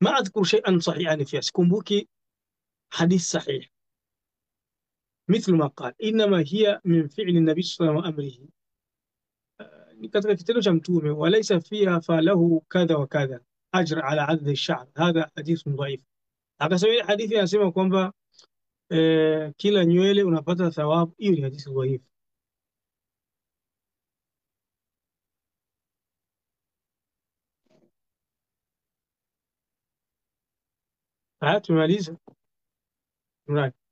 ma adhkuru shay'an sahihan fiha, sikumbuki hadith sahih مثل ما قال إنما هي من فعل النبي صلى الله عليه وسلم وأمره، katika kitendo cha mtume, walaysa fiha falahu kadha wa kadha ajra ala adad ash-sha'r, hadha hadithun dhaif. Akasema hadithi inasema kwamba kila nywele unapata thawabu, hiyo ni hadithi dhaifu. Tumaliza.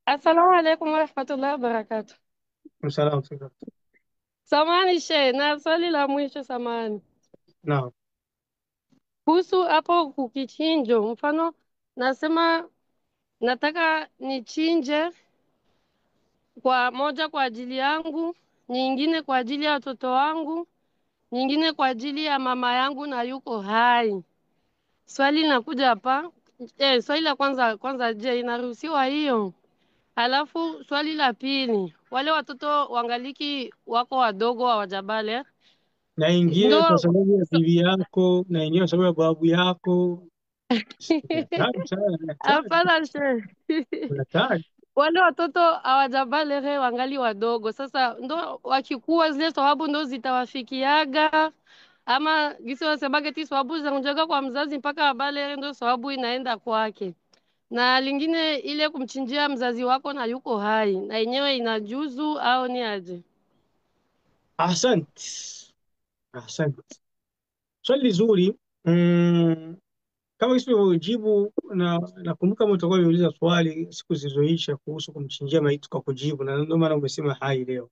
Assalamu alaikum warahmatullahi wabarakatuh. Salaam. Samahani shehe, na swali la mwisho samahani. Naam. Kuhusu hapo kukichinjo, mfano nasema nataka nichinje kwa moja kwa ajili yangu, nyingine kwa ajili ya watoto wangu, nyingine kwa ajili ya mama yangu na yuko hai. Swali linakuja hapa. Swali la kwanza, je, inaruhusiwa hiyo? Alafu swali la pili, wale watoto wangaliki wako wadogo hawajabale, Na ingine kwa ndo sababu ya so, bibi yako, na ingine kwa sababu ya babu yako. Ni hatari sana, ni hatari, hapana she ni hatari. wale watoto hawajabalehe wangali wadogo. Sasa ndo wakikuwa zile sababu ndo zitawafikiaga, ama gisi wasemage ti sababu zinakujaga kwa mzazi mpaka abalehe, ndo sababu inaenda kwake. Na lingine ile kumchinjia mzazi wako na yuko hai, na yenyewe inajuzu au ni aje? Asante, asante. Swali zuri. Kama kisi ulivyojibu, na nakumbuka kama utakuwa umeuliza swali siku zilizoisha kuhusu kumchinjia maiti kwa kujibu, na ndio maana umesema hai leo.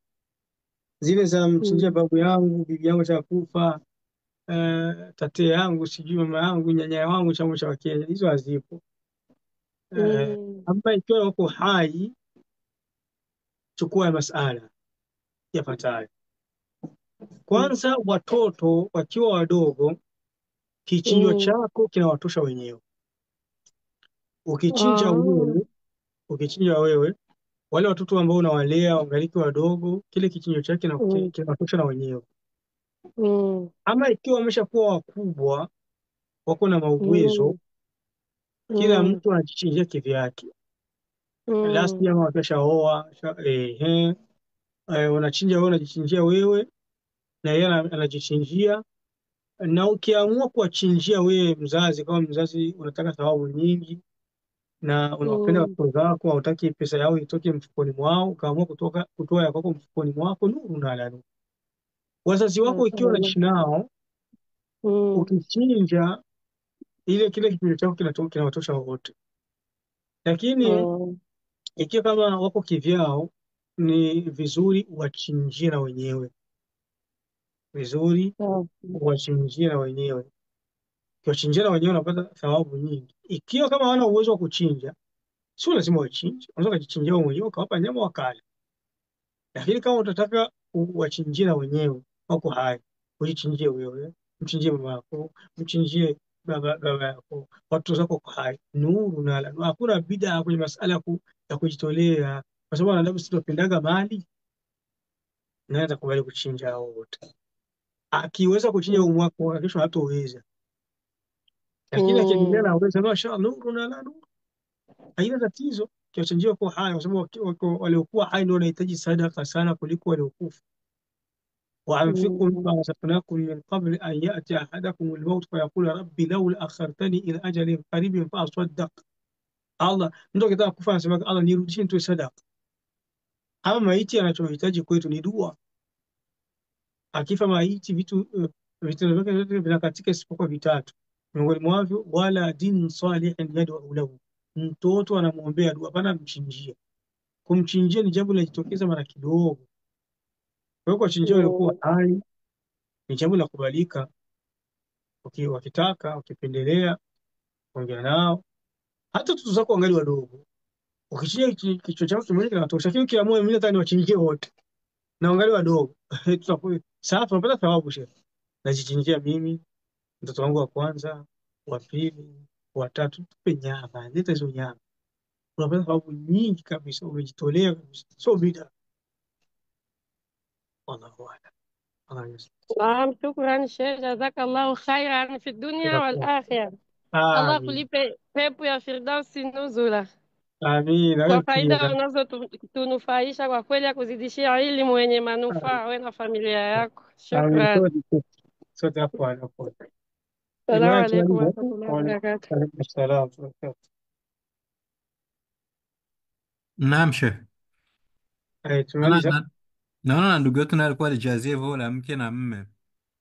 Zile za mchinjia Mm. babu yangu, bibi yangu cha kufa, tate yangu, sijui mama yangu, nyanya wangu changu cha Wakenya, hizo hazipo. Mm. Ama ikiwa wako hai, chukua masala yafuatayo. Kwanza, watoto wakiwa wadogo, kichinjio Mm. chako kinawatosha wenyewe. Ukichinja Ah. wewe, ukichinja wewe, wale watoto ambao unawalea wangaliki wadogo, kile kichinjio chake Mm. kinawatosha na wenyewe. Mm. Ama ikiwa wameshakuwa wakubwa, wako na mauwezo, Mm. kila Mm. mtu anajichinjia kivyake. Last Mm. ama wakishaoa, wanachinja wewe, unajichinjia wewe, na yeye anajichinjia. Na ukiamua kuwachinjia wewe mzazi, kama mzazi unataka thawabu nyingi na unawapenda Mm. watoto zako, hautaki pesa yao itoke mfukoni mwao, ukaamua kutoa ya kwako mfukoni mwako, nuru na ala nuru. Wazazi wako ikiwa Hapana. unaishi nao, Mm. ukichinja kile kipindi chako kinawatosha wote. Lakini Mm. ikiwa kama wako kivyao, ni vizuri uwachinjie na wenyewe, vizuri Ah. uwachinjie na wenyewe. Ukiwachinjia na wenyewe unapata thawabu nyingi. Ikiwa kama hawana uwezo wa kuchinja, sio lazima wachinje, unaweza kujichinjia wewe mwenyewe ukawapa nyama wakala. Lakini kama utataka uwachinjie na wenyewe, wako hai, ujichinjie wewe, mchinjie mama yako, mchinjie baba yako, watoto zako wako hai, nuru na ala. Hakuna bid'a kwenye masala ya kujitolea, kwa sababu wanadamu sisi tunapendaga mali, na atakubali kuchinja hao wote. Akiweza kuchinja Mm. umwaka wa kesho hatoweza, lakini akiendelea Mm. na uwezo, mashallah, nuru na ala nuru, haina tatizo. Kiwachinjia kwa hai, kwa sababu waliokuwa hai ndio wanahitaji sadaka sana kuliko waliokufa. وأنفقوا Mm. مما رزقناكم من قبل أن يأتي أحدكم الموت فيقول ربي لولا أخرتني إلى أجل قريب فأصدق. Allah, mtu akitaka kufa anasema Allah, nirudishie nitoe sadaka. Ama maiti anachohitaji kwetu ni dua. Akifa maiti, vitendo vyake vyote vinakatika isipokuwa vitatu, miongoni mwavyo wala din salihin yad'u lahu, mtoto anamwombea dua, hapana mchinjie. Kumchinjia ni jambo linajitokeza mara kidogo. Kwa hiyo kuwachinjia waliokuwa Mm. hai ni jambo la kubalika. Wakitaka, wakipendelea, ongea nao. Hata watoto zako wangali wadogo, ukichinja kichwa chako kimoja kinatosha, lakini ukiamua mimi nataka niwachinjie wote na wangali wadogo tutakuwa sawa, tunapata thawabu shehe. Najichinjia mimi, mtoto wangu wa kwanza, wa pili, wa tatu, tupe nyama, leta hizo nyama, unapata thawabu nyingi kabisa, umejitolea kabisa, sio bida. Wallahu a'lam. Allah yaslim. Naam, shukran Sheikh, jazakallahu khairan fi dunya wal akhirah. Allah Amin, kulipe pepo ya Firdausi nuzula amin. Na kwa wewe pia faida unazotunufaisha kwa kweli, ya kuzidishia elimu yenye manufaa wewe na familia yako. amin. Shukran. Sote hapo hapo. Salamu Jamani, alaikum tumalize hapo. warahmatullahi Wa wabarakatuh. alaikum salaam wa rahmatullah. Naam Sheikh. Naona Tumalize hapo. naona na ndugu yetu naye alikuwa alijazia hivyo la mke na mme.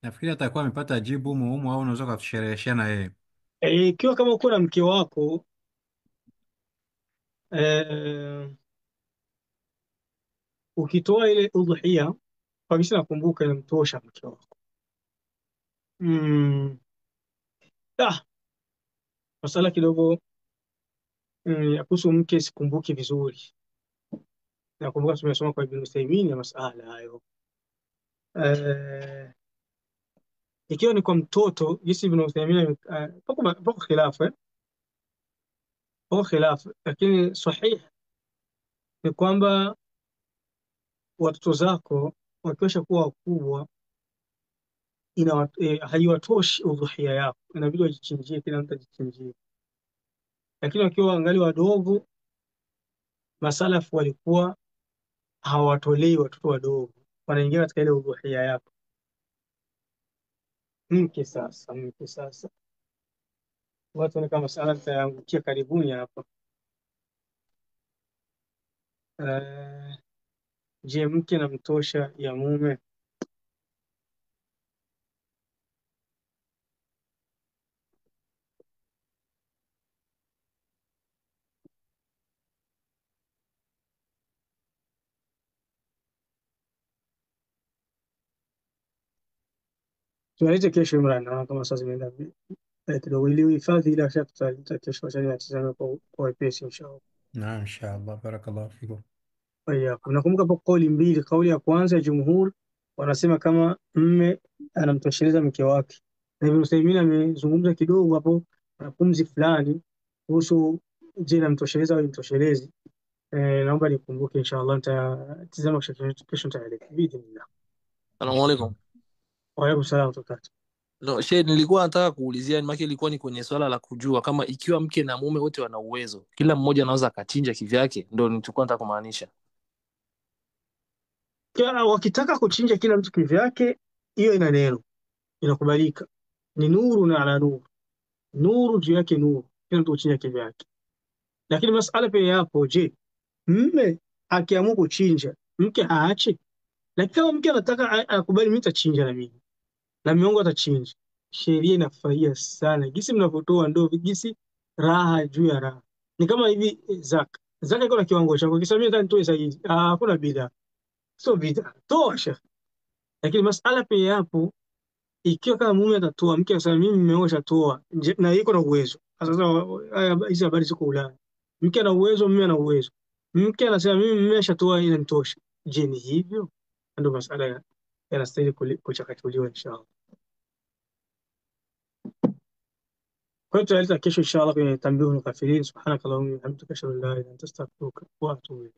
Nafikiri atakuwa amepata jibu humo humo, au unaweza kutushereheshea na yeye. Ikiwa kama uko na mke wako, eh, ukitoa ile udhuhia kabisa, nakumbuka inamtosha mke wako. Mm, ah, masala kidogo ya kuhusu mke sikumbuki vizuri. Nakumbuka tumesoma kwa Ibn Uthaymeen ya masala hayo. Eh, ikiwa ni kwa mtoto, jinsi Ibn Uthaymeen pako khilafu, pako khilafu, lakini sahih ni kwamba watoto zako wakiosha kuwa wakubwa haiwatoshi udhuhia yako, inabidi wajichinjie, kila mtu ajichinjie. Lakini wakiwa wangali wadogo, masalafu walikuwa hawatolei watoto wadogo, wanaingia katika ile udhuhia yako. Mke sasa watu ni kama masala nitayangukia karibuni hapa. Je, mke na mtosha ya mume? Tualete kesho Imran, naona kama sasa zimeenda kidogo, ili uhifadhi ile afya. Tutaleta kesho, acha niatizame kwa wepesi inshallah. Naam, inshallah, barakallahu fikum. Nakumbuka hapo kauli mbili. Kauli ya kwanza ya jumhur wanasema kama mme anamtosheleza mke wake, na Ibn Uthaymeen amezungumza kidogo hapo na pumzi fulani kuhusu je, namtosheleza au imtoshelezi. Naomba nikumbuke inshallah, nitatizama kesho, nitaeleza biidhnillah. Assalamu alaikum. Wa alaykum salaam wa rahmatullah. No, she nilikuwa nataka kuulizia maana ilikuwa ni kwenye swala la kujua kama ikiwa mke na mume wote wana uwezo, kila mmoja anaweza akachinja kivyake, ndio nilikuwa nataka kumaanisha. Wakitaka kuchinja kila mtu kivyake, hiyo ina neno, inakubalika. Ni nuru na ala nuru, nuru juu yake nuru, kila mtu kuchinja kivyake. Lakini masala pia yapo, je, mme akiamua kuchinja mke aache? Lakini kama mke anataka akubali, mimi nitachinja na mimi na mume wangu atachinja, sheria inafurahia sana gisi mnavyotoa, ndio gisi raha juu ya raha. Ni kama hivi zaka iko na kiwango chako, kisa mimi nataka nitoe zaidi, hakuna bidhaa, sio bidhaa, toa shekhi. Lakini masala pia yapo, ikiwa kama mume atatoa, mke anasema mimi nimeosha toa, na yuko na uwezo. Sasa hizi habari ziko Ulaya, mke ana uwezo, mume ana uwezo. Mke anasema mimi nimeshatoa, ile nitosha. Je, ni hivyo? Ndio masala yanastahili kuchakatuliwa inshallah. Kwa hiyo tutaleta kesho inshallah kwenye Tanbihul Kafirin. Subhanakallahumma wa bihamdika ashhadu an la ilaha illa anta astaghfiruka wa atubu ilayk.